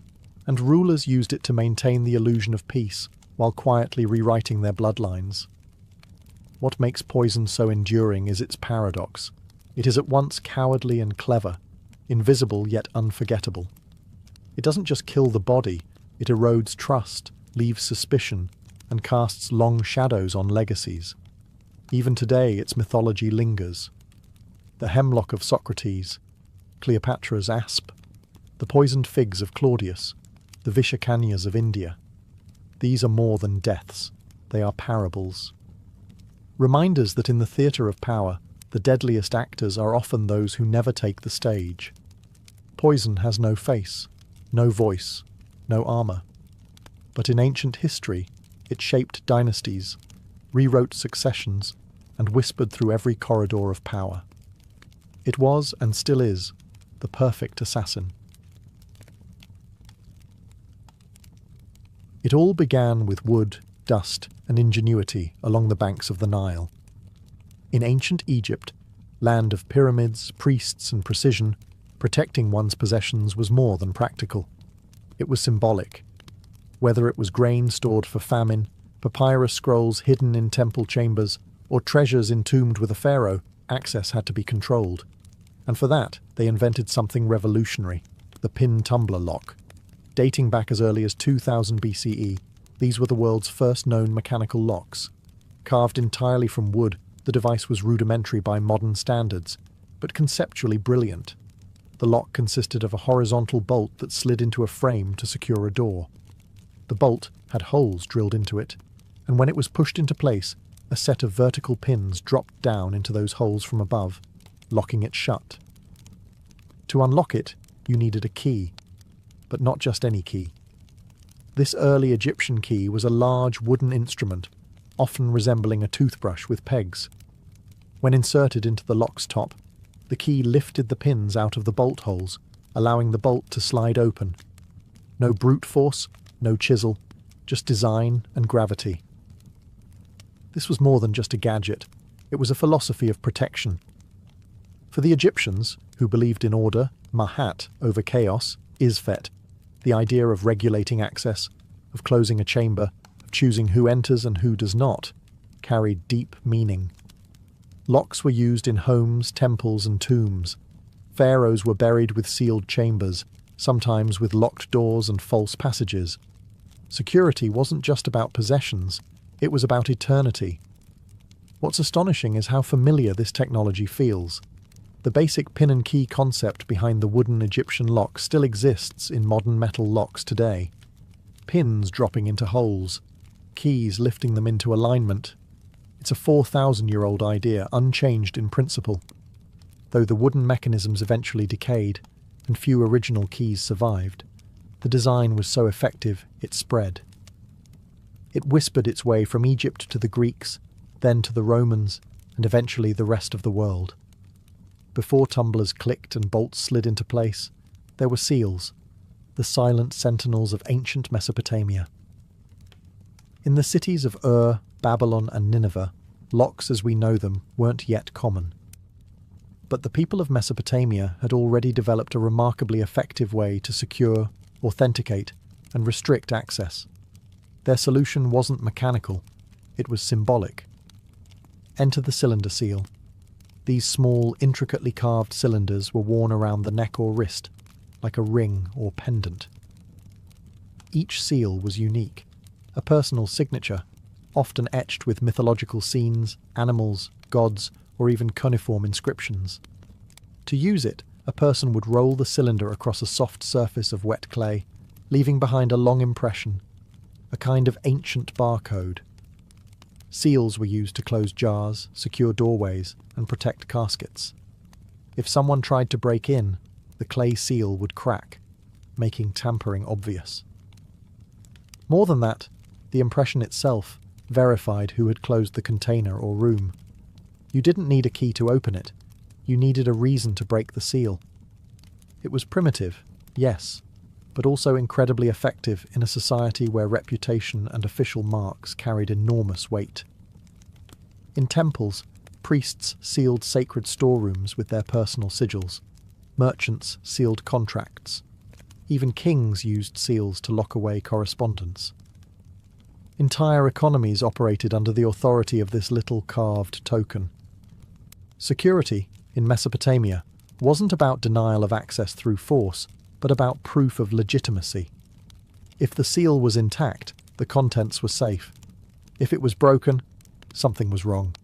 S1: and rulers used it to maintain the illusion of peace while quietly rewriting their bloodlines. What makes poison so enduring is its paradox. It is at once cowardly and clever, invisible yet unforgettable. It doesn't just kill the body, it erodes trust, leaves suspicion, and casts long shadows on legacies. Even today its mythology lingers. The hemlock of Socrates, Cleopatra's asp, the poisoned figs of Claudius, the Vishakanyas of India. These are more than deaths, they are parables. Reminders that in the theatre of power, the deadliest actors are often those who never take the stage. Poison has no face, no voice, no armour. But in ancient history, it shaped dynasties, rewrote successions, and whispered through every corridor of power. It was, and still is, the perfect assassin. It all began with wood, dust, and ingenuity along the banks of the Nile. In ancient Egypt, land of pyramids, priests, and precision, protecting one's possessions was more than practical. It was symbolic. Whether it was grain stored for famine, papyrus scrolls hidden in temple chambers, or treasures entombed with a pharaoh, access had to be controlled. And for that, they invented something revolutionary: the pin tumbler lock. Dating back as early as 2000 BCE, these were the world's first known mechanical locks. Carved entirely from wood, the device was rudimentary by modern standards, but conceptually brilliant. The lock consisted of a horizontal bolt that slid into a frame to secure a door. The bolt had holes drilled into it, and when it was pushed into place, a set of vertical pins dropped down into those holes from above, locking it shut. To unlock it, you needed a key, but not just any key. This early Egyptian key was a large wooden instrument, often resembling a toothbrush with pegs. When inserted into the lock's top, the key lifted the pins out of the bolt holes, allowing the bolt to slide open. No brute force, no chisel, just design and gravity. This was more than just a gadget. It was a philosophy of protection. For the Egyptians, who believed in order, Mahat, over chaos, Isfet, the idea of regulating access, of closing a chamber, of choosing who enters and who does not, carried deep meaning. Locks were used in homes, temples, and tombs. Pharaohs were buried with sealed chambers, sometimes with locked doors and false passages. Security wasn't just about possessions, it was about eternity. What's astonishing is how familiar this technology feels. The basic pin and key concept behind the wooden Egyptian lock still exists in modern metal locks today. Pins dropping into holes, keys lifting them into alignment. It's a 4,000-year-old idea, unchanged in principle. Though the wooden mechanisms eventually decayed and few original keys survived, the design was so effective it spread. It whispered its way from Egypt to the Greeks, then to the Romans, and eventually the rest of the world. Before tumblers clicked and bolts slid into place, there were seals, the silent sentinels of ancient Mesopotamia. In the cities of Ur, Babylon and Nineveh, locks as we know them weren't yet common. But the people of Mesopotamia had already developed a remarkably effective way to secure, authenticate, and restrict access. Their solution wasn't mechanical, it was symbolic. Enter the cylinder seal. These small, intricately carved cylinders were worn around the neck or wrist, like a ring or pendant. Each seal was unique, a personal signature, often etched with mythological scenes, animals, gods, or even cuneiform inscriptions. To use it, a person would roll the cylinder across a soft surface of wet clay, leaving behind a long impression, a kind of ancient barcode. Seals were used to close jars, secure doorways, and protect caskets. If someone tried to break in, the clay seal would crack, making tampering obvious. More than that, the impression itself verified who had closed the container or room. You didn't need a key to open it, you needed a reason to break the seal. It was primitive, yes, but also incredibly effective in a society where reputation and official marks carried enormous weight. In temples, priests sealed sacred storerooms with their personal sigils. Merchants sealed contracts. Even kings used seals to lock away correspondence. Entire economies operated under the authority of this little carved token. Security, in Mesopotamia, wasn't about denial of access through force, but about proof of legitimacy. If the seal was intact, the contents were safe. If it was broken, something was wrong.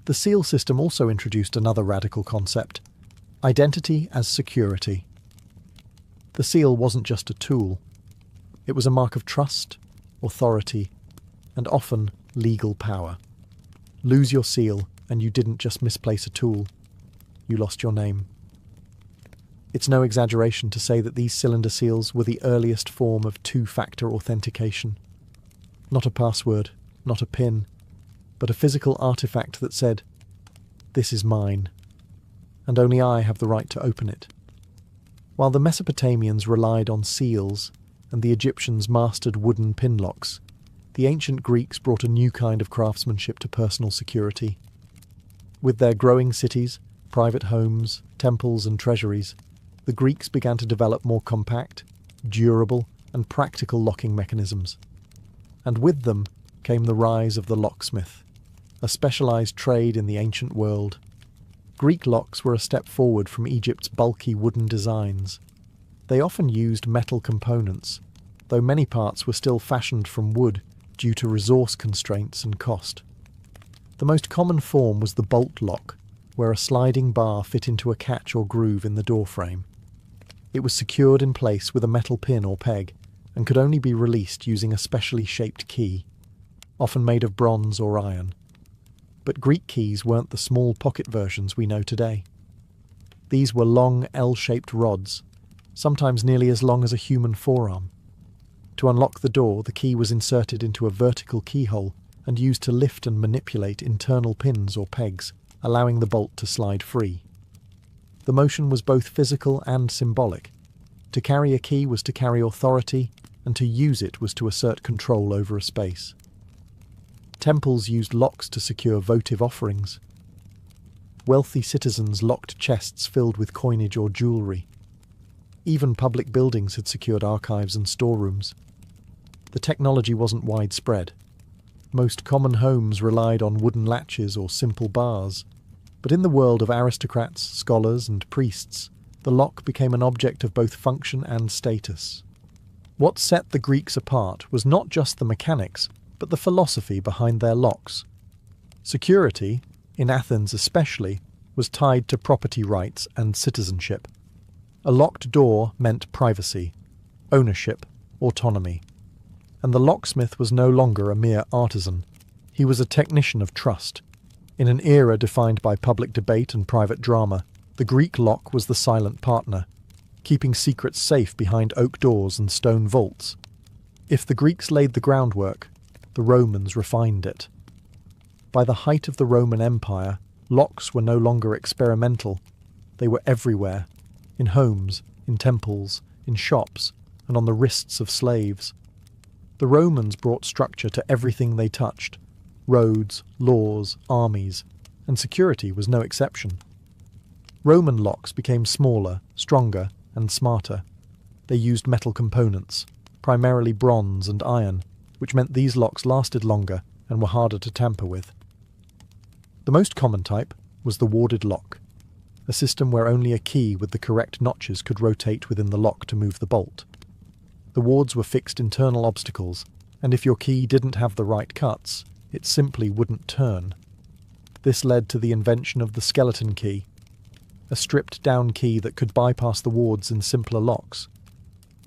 S1: The seal system also introduced another radical concept: identity as security. The seal wasn't just a tool. It was a mark of trust, authority, and often legal power. Lose your seal, and you didn't just misplace a tool. You lost your name. It's no exaggeration to say that these cylinder seals were the earliest form of two-factor authentication. Not a password, not a PIN, but a physical artifact that said, "This is mine, and only I have the right to open it." While the Mesopotamians relied on seals and the Egyptians mastered wooden pin locks, the ancient Greeks brought a new kind of craftsmanship to personal security. With their growing cities, private homes, temples and treasuries, the Greeks began to develop more compact, durable and practical locking mechanisms. And with them came the rise of the locksmith, a specialized trade in the ancient world. Greek locks were a step forward from Egypt's bulky wooden designs. They often used metal components, though many parts were still fashioned from wood due to resource constraints and cost. The most common form was the bolt lock, where a sliding bar fit into a catch or groove in the doorframe. It was secured in place with a metal pin or peg, and could only be released using a specially shaped key, often made of bronze or iron. But Greek keys weren't the small pocket versions we know today. These were long L-shaped rods, sometimes nearly as long as a human forearm. To unlock the door, the key was inserted into a vertical keyhole and used to lift and manipulate internal pins or pegs, allowing the bolt to slide free. The motion was both physical and symbolic. To carry a key was to carry authority, and to use it was to assert control over a space. Temples used locks to secure votive offerings. Wealthy citizens locked chests filled with coinage or jewellery. Even public buildings had secured archives and storerooms. The technology wasn't widespread. Most common homes relied on wooden latches or simple bars, but in the world of aristocrats, scholars and priests, the lock became an object of both function and status. What set the Greeks apart was not just the mechanics, but the philosophy behind their locks. Security, in Athens especially, was tied to property rights and citizenship. A locked door meant privacy, ownership, autonomy. and the locksmith was no longer a mere artisan. He was a technician of trust. In an era defined by public debate and private drama, the Greek lock was the silent partner, keeping secrets safe behind oak doors and stone vaults. If the Greeks laid the groundwork, the Romans refined it. By the height of the Roman Empire, locks were no longer experimental. They were everywhere, in homes, in temples, in shops, and on the wrists of slaves. The Romans brought structure to everything they touched: roads, laws, armies, and security was no exception. Roman locks became smaller, stronger, and smarter. They used metal components, primarily bronze and iron, which meant these locks lasted longer and were harder to tamper with. The most common type was the warded lock, a system where only a key with the correct notches could rotate within the lock to move the bolt. The wards were fixed internal obstacles, and if your key didn't have the right cuts, it simply wouldn't turn. This led to the invention of the skeleton key, a stripped-down key that could bypass the wards in simpler locks.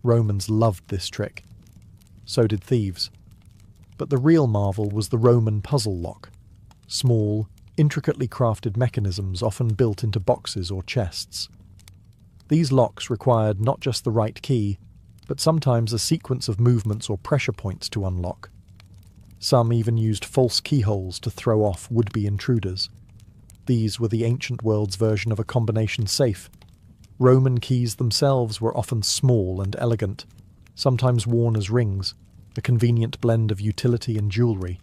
S1: Romans loved this trick. So did thieves. But the real marvel was the Roman puzzle lock. Small, intricately crafted mechanisms often built into boxes or chests. These locks required not just the right key, but sometimes a sequence of movements or pressure points to unlock. Some even used false keyholes to throw off would-be intruders. These were the ancient world's version of a combination safe. Roman keys themselves were often small and elegant, sometimes worn as rings, a convenient blend of utility and jewellery.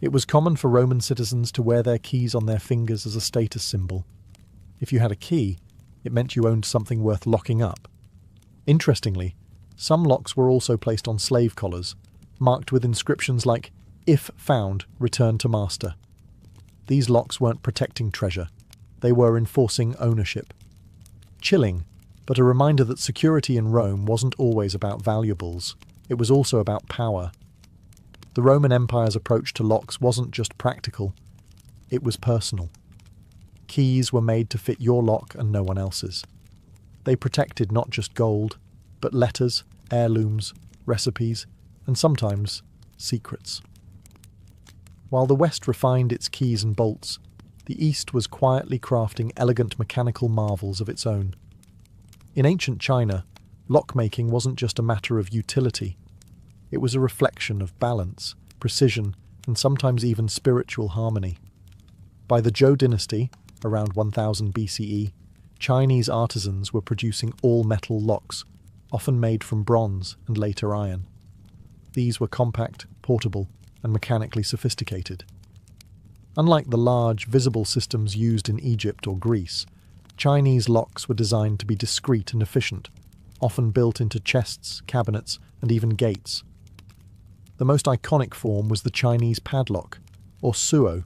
S1: It was common for Roman citizens to wear their keys on their fingers as a status symbol. If you had a key, it meant you owned something worth locking up. Interestingly, some locks were also placed on slave collars, marked with inscriptions like, "If found, return to master." These locks weren't protecting treasure, they were enforcing ownership. Chilling, but a reminder that security in Rome wasn't always about valuables, it was also about power. The Roman Empire's approach to locks wasn't just practical, it was personal. Keys were made to fit your lock and no one else's. They protected not just gold, but letters, heirlooms, recipes, and sometimes secrets. While the West refined its keys and bolts, the East was quietly crafting elegant mechanical marvels of its own. In ancient China, lockmaking wasn't just a matter of utility. It was a reflection of balance, precision, and sometimes even spiritual harmony. By the Zhou dynasty, around 1000 BCE, Chinese artisans were producing all-metal locks, often made from bronze and later iron. These were compact, portable, and mechanically sophisticated. Unlike the large, visible systems used in Egypt or Greece, Chinese locks were designed to be discreet and efficient, often built into chests, cabinets, and even gates. The most iconic form was the Chinese padlock, or suo.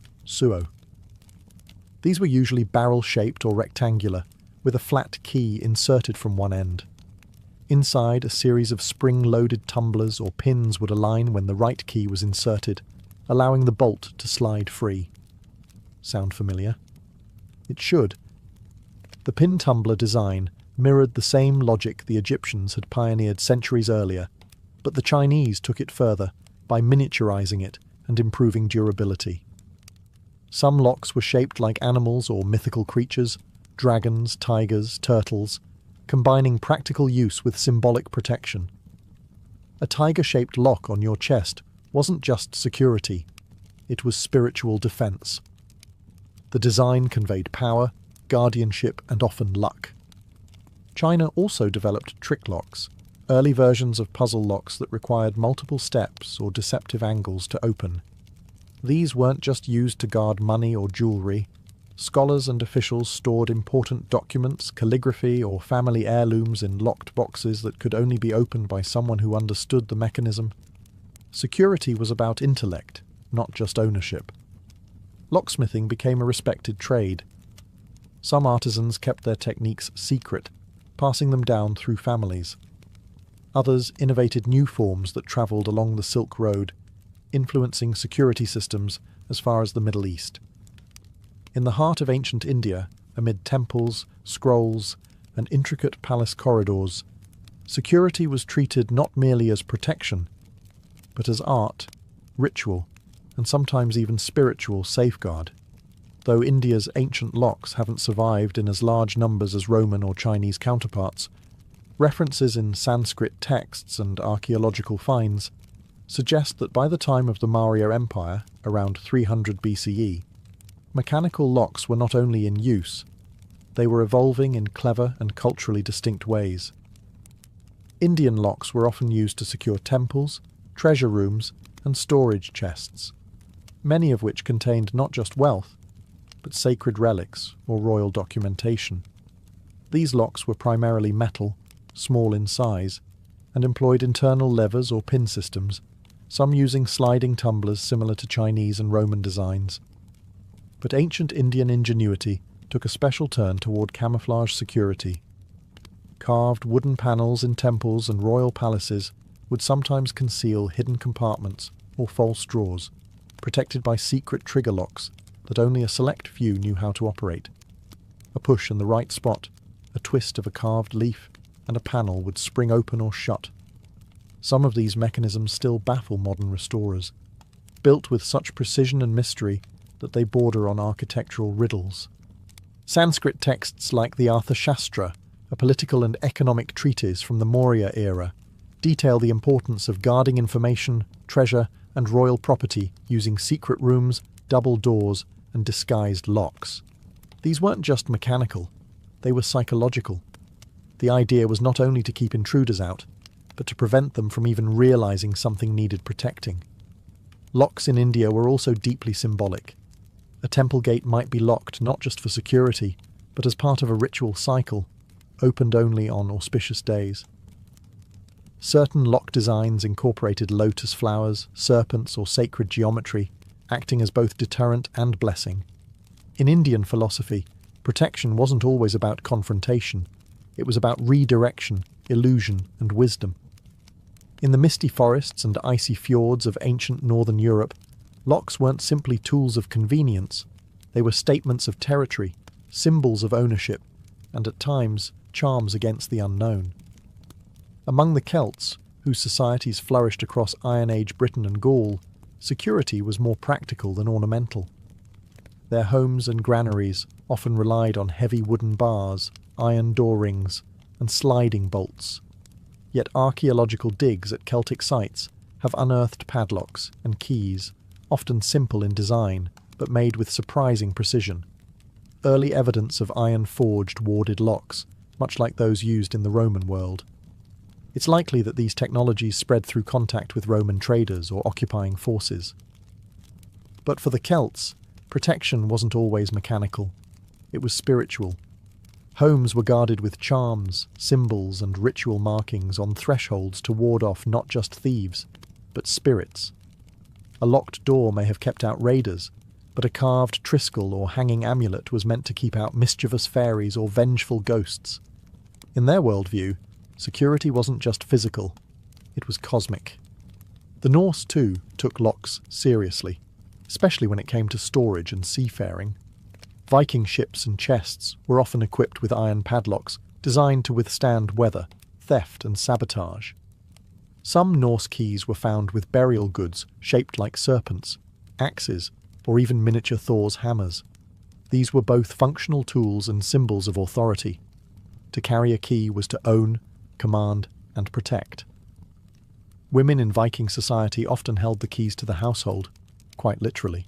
S1: These were usually barrel-shaped or rectangular, with a flat key inserted from one end. Inside, a series of spring-loaded tumblers or pins would align when the right key was inserted, allowing the bolt to slide free. Sound familiar? It should. The pin tumbler design mirrored the same logic the Egyptians had pioneered centuries earlier, but the Chinese took it further by miniaturizing it and improving durability. Some locks were shaped like animals or mythical creatures, dragons, tigers, turtles, combining practical use with symbolic protection. A tiger-shaped lock on your chest wasn't just security, it was spiritual defense. The design conveyed power, guardianship, and often luck. China also developed trick locks, early versions of puzzle locks that required multiple steps or deceptive angles to open. These weren't just used to guard money or jewellery. Scholars and officials stored important documents, calligraphy, or family heirlooms in locked boxes that could only be opened by someone who understood the mechanism. Security was about intellect, not just ownership. Locksmithing became a respected trade. Some artisans kept their techniques secret, passing them down through families. Others innovated new forms that travelled along the Silk Road, influencing security systems as far as the Middle East. In the heart of ancient India, amid temples, scrolls, and intricate palace corridors, security was treated not merely as protection, but as art, ritual, and sometimes even spiritual safeguard. Though India's ancient locks haven't survived in as large numbers as Roman or Chinese counterparts, references in Sanskrit texts and archaeological finds suggest that by the time of the Maurya Empire, around 300 BCE, mechanical locks were not only in use, they were evolving in clever and culturally distinct ways. Indian locks were often used to secure temples, treasure rooms, and storage chests, many of which contained not just wealth, but sacred relics or royal documentation. These locks were primarily metal, small in size, and employed internal levers or pin systems, some using sliding tumblers similar to Chinese and Roman designs. But ancient Indian ingenuity took a special turn toward camouflage security. Carved wooden panels in temples and royal palaces would sometimes conceal hidden compartments or false drawers, protected by secret trigger locks that only a select few knew how to operate. A push in the right spot, a twist of a carved leaf, and a panel would spring open or shut. Some of these mechanisms still baffle modern restorers, built with such precision and mystery that they border on architectural riddles. Sanskrit texts like the Arthashastra, a political and economic treatise from the Maurya era, detail the importance of guarding information, treasure, and royal property using secret rooms, double doors, and disguised locks. These weren't just mechanical, they were psychological. The idea was not only to keep intruders out, but to prevent them from even realizing something needed protecting. Locks in India were also deeply symbolic. A temple gate might be locked not just for security, but as part of a ritual cycle, opened only on auspicious days. Certain lock designs incorporated lotus flowers, serpents, or sacred geometry, acting as both deterrent and blessing. In Indian philosophy, protection wasn't always about confrontation. It was about redirection, illusion, and wisdom. In the misty forests and icy fjords of ancient northern Europe, locks weren't simply tools of convenience. They were statements of territory, symbols of ownership, and at times, charms against the unknown. Among the Celts, whose societies flourished across Iron Age Britain and Gaul, security was more practical than ornamental. Their homes and granaries often relied on heavy wooden bars, iron door rings, and sliding bolts. Yet archaeological digs at Celtic sites have unearthed padlocks and keys, often simple in design, but made with surprising precision. Early evidence of iron-forged warded locks, much like those used in the Roman world. It's likely that these technologies spread through contact with Roman traders or occupying forces. But for the Celts, protection wasn't always mechanical. It was spiritual. Homes were guarded with charms, symbols, and ritual markings on thresholds to ward off not just thieves, but spirits. A locked door may have kept out raiders, but a carved triskel or hanging amulet was meant to keep out mischievous fairies or vengeful ghosts. In their worldview, security wasn't just physical, it was cosmic. The Norse, too, took locks seriously, especially when it came to storage and seafaring. Viking ships and chests were often equipped with iron padlocks designed to withstand weather, theft, and sabotage. Some Norse keys were found with burial goods shaped like serpents, axes, or even miniature Thor's hammers. These were both functional tools and symbols of authority. To carry a key was to own, command, and protect. Women in Viking society often held the keys to the household, quite literally.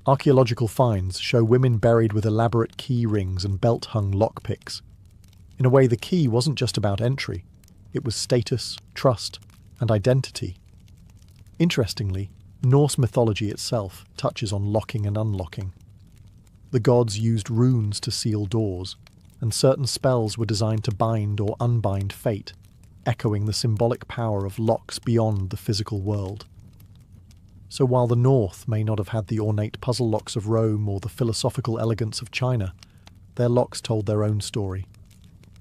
S1: Archaeological finds show women buried with elaborate key rings and belt-hung lockpicks. In a way, the key wasn't just about entry. It was status, trust, and identity. Interestingly, Norse mythology itself touches on locking and unlocking. The gods used runes to seal doors, and certain spells were designed to bind or unbind fate, echoing the symbolic power of locks beyond the physical world. So while the North may not have had the ornate puzzle locks of Rome or the philosophical elegance of China, their locks told their own story,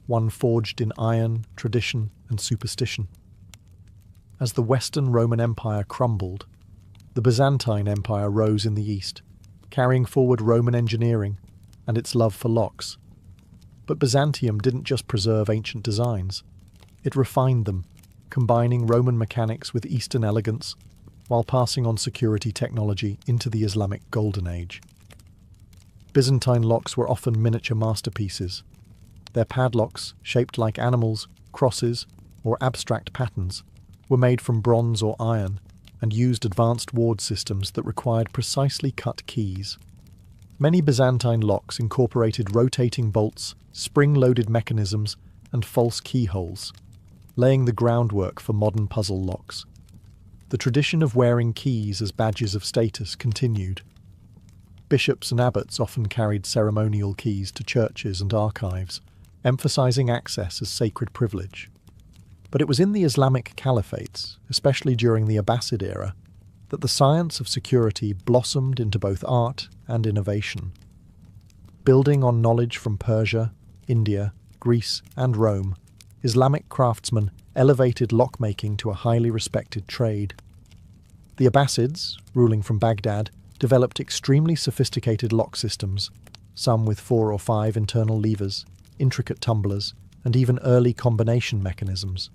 S1: one forged in iron, tradition, and superstition. As the Western Roman Empire crumbled, the Byzantine Empire rose in the east, carrying forward Roman engineering and its love for locks. But Byzantium didn't just preserve ancient designs, it refined them, combining Roman mechanics with Eastern elegance, while passing on security technology into the Islamic Golden Age. Byzantine locks were often miniature masterpieces. Their padlocks, shaped like animals, crosses, or abstract patterns, were made from bronze or iron and used advanced ward systems that required precisely cut keys. Many Byzantine locks incorporated rotating bolts, spring-loaded mechanisms, and false keyholes, laying the groundwork for modern puzzle locks. The tradition of wearing keys as badges of status continued. Bishops and abbots often carried ceremonial keys to churches and archives, emphasizing access as sacred privilege. But it was in the Islamic caliphates, especially during the Abbasid era, that the science of security blossomed into both art and innovation. Building on knowledge from Persia, India, Greece, and Rome, Islamic craftsmen elevated lockmaking to a highly respected trade. The Abbasids, ruling from Baghdad, developed extremely sophisticated lock systems, some with 4 or 5 internal levers, intricate tumblers, and even early combination mechanisms.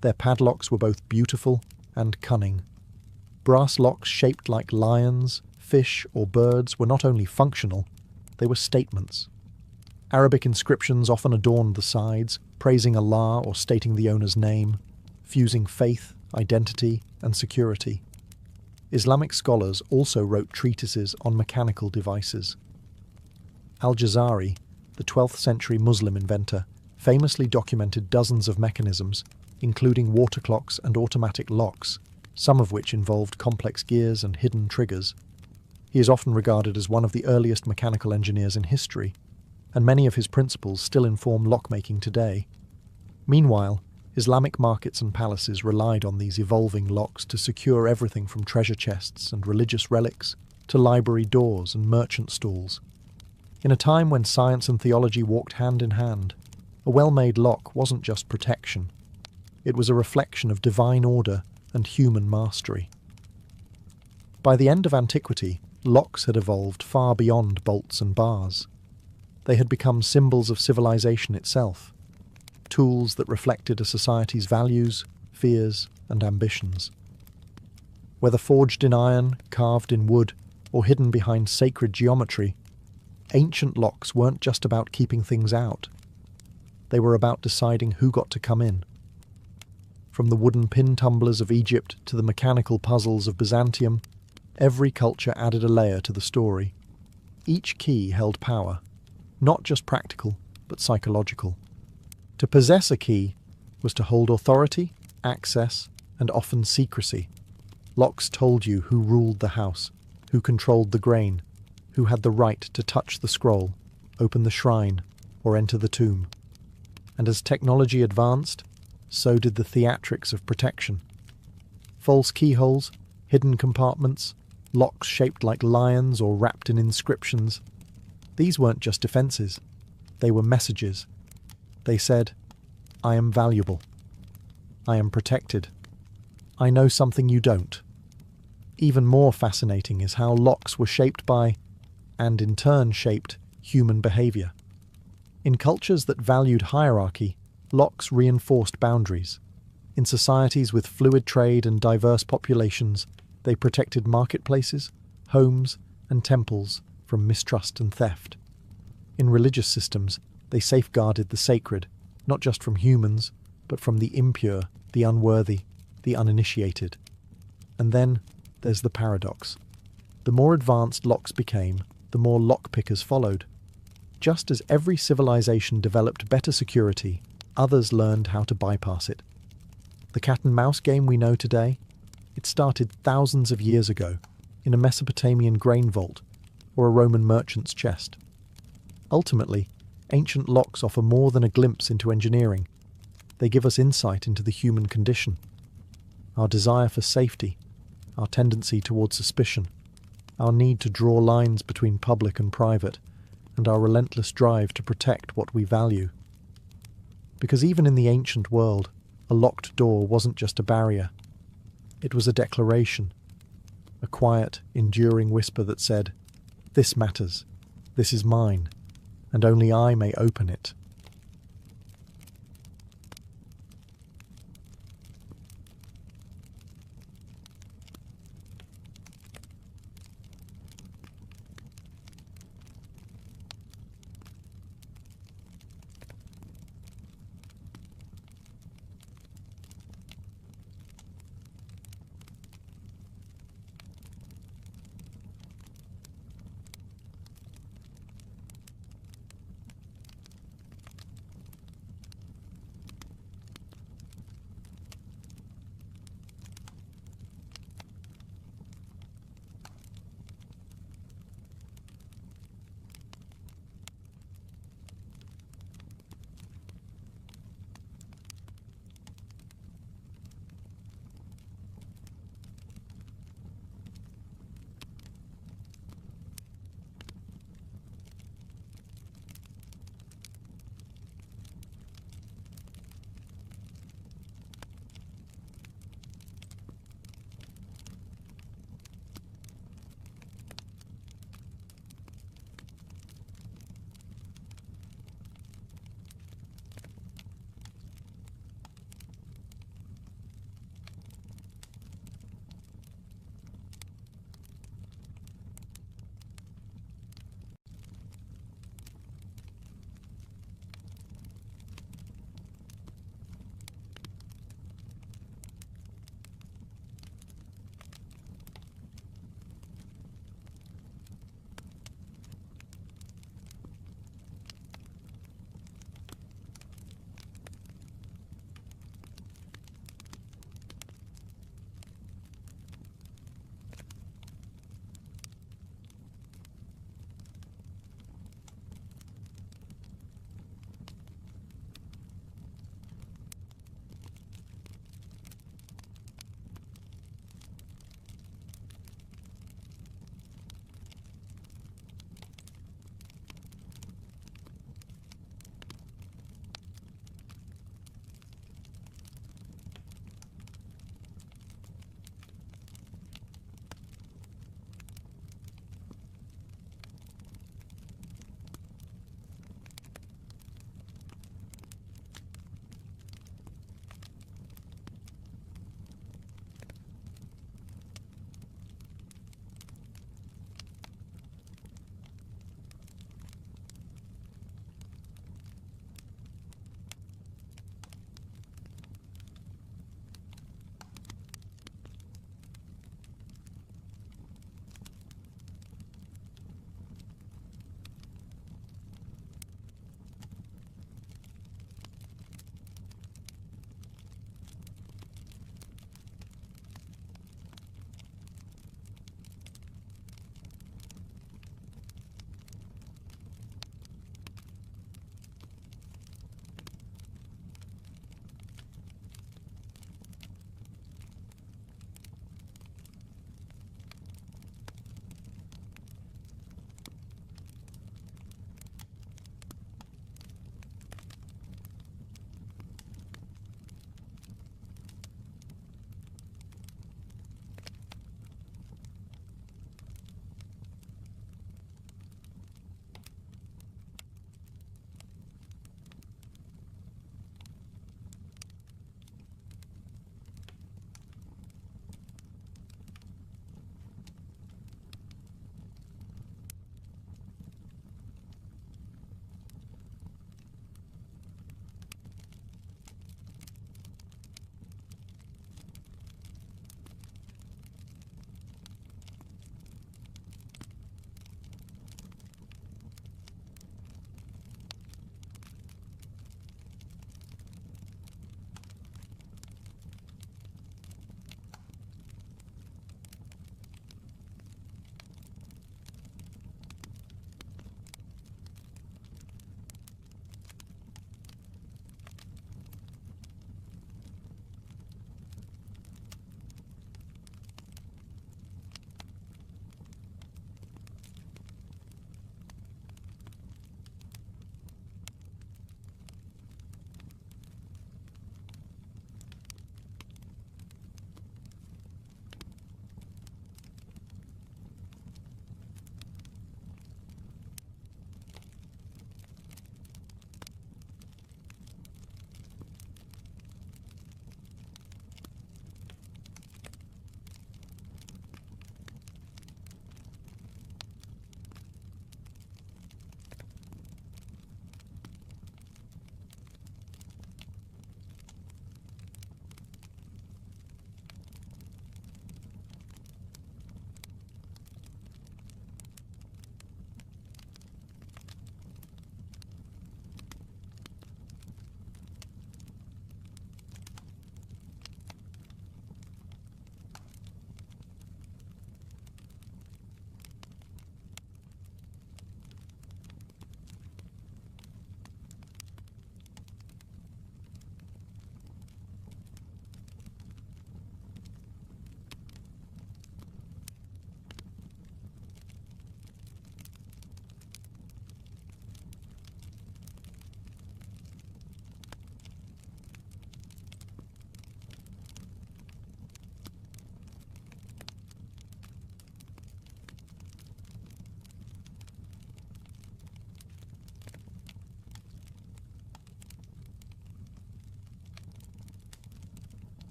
S1: Their padlocks were both beautiful and cunning. Brass locks shaped like lions, fish, or birds were not only functional, they were statements. Arabic inscriptions often adorned the sides, praising Allah or stating the owner's name, fusing faith, identity, and security. Islamic scholars also wrote treatises on mechanical devices. Al-Jazari, the 12th century Muslim inventor, famously documented dozens of mechanisms, including water clocks and automatic locks, some of which involved complex gears and hidden triggers. He is often regarded as one of the earliest mechanical engineers in history, and many of his principles still inform lockmaking today. Meanwhile, Islamic markets and palaces relied on these evolving locks to secure everything from treasure chests and religious relics to library doors and merchant stalls. In a time when science and theology walked hand in hand, a well-made lock wasn't just protection. It was a reflection of divine order and human mastery. By the end of antiquity, locks had evolved far beyond bolts and bars. They had become symbols of civilization itself, tools that reflected a society's values, fears, and ambitions. Whether forged in iron, carved in wood, or hidden behind sacred geometry, ancient locks weren't just about keeping things out. They were about deciding who got to come in. From the wooden pin tumblers of Egypt to the mechanical puzzles of Byzantium, every culture added a layer to the story. Each key held power, not just practical, but psychological. To possess a key was to hold authority, access, and often secrecy. Locks told you who ruled the house, who controlled the grain, who had the right to touch the scroll, open the shrine, or enter the tomb. And as technology advanced, so did the theatrics of protection. False keyholes, hidden compartments, locks shaped like lions or wrapped in inscriptions. These weren't just defences, they were messages. They said, "I am valuable. I am protected. I know something you don't." Even more fascinating is how locks were shaped by, and in turn shaped, human behaviour. In cultures that valued hierarchy, locks reinforced boundaries. In societies with fluid trade and diverse populations, they protected marketplaces, homes, and temples from mistrust and theft. In religious systems, they safeguarded the sacred, not just from humans, but from the impure, the unworthy, the uninitiated. And then there's the paradox. The more advanced locks became, the more lockpickers followed. Just as every civilization developed better security, others learned how to bypass it. The cat-and-mouse game we know today, it started thousands of years ago in a Mesopotamian grain vault or a Roman merchant's chest. Ultimately, ancient locks offer more than a glimpse into engineering. They give us insight into the human condition, our desire for safety, our tendency toward suspicion, our need to draw lines between public and private, and our relentless drive to protect what we value. Because even in the ancient world, a locked door wasn't just a barrier. It was a declaration, a quiet, enduring whisper that said, "This matters, this is mine, and only I may open it."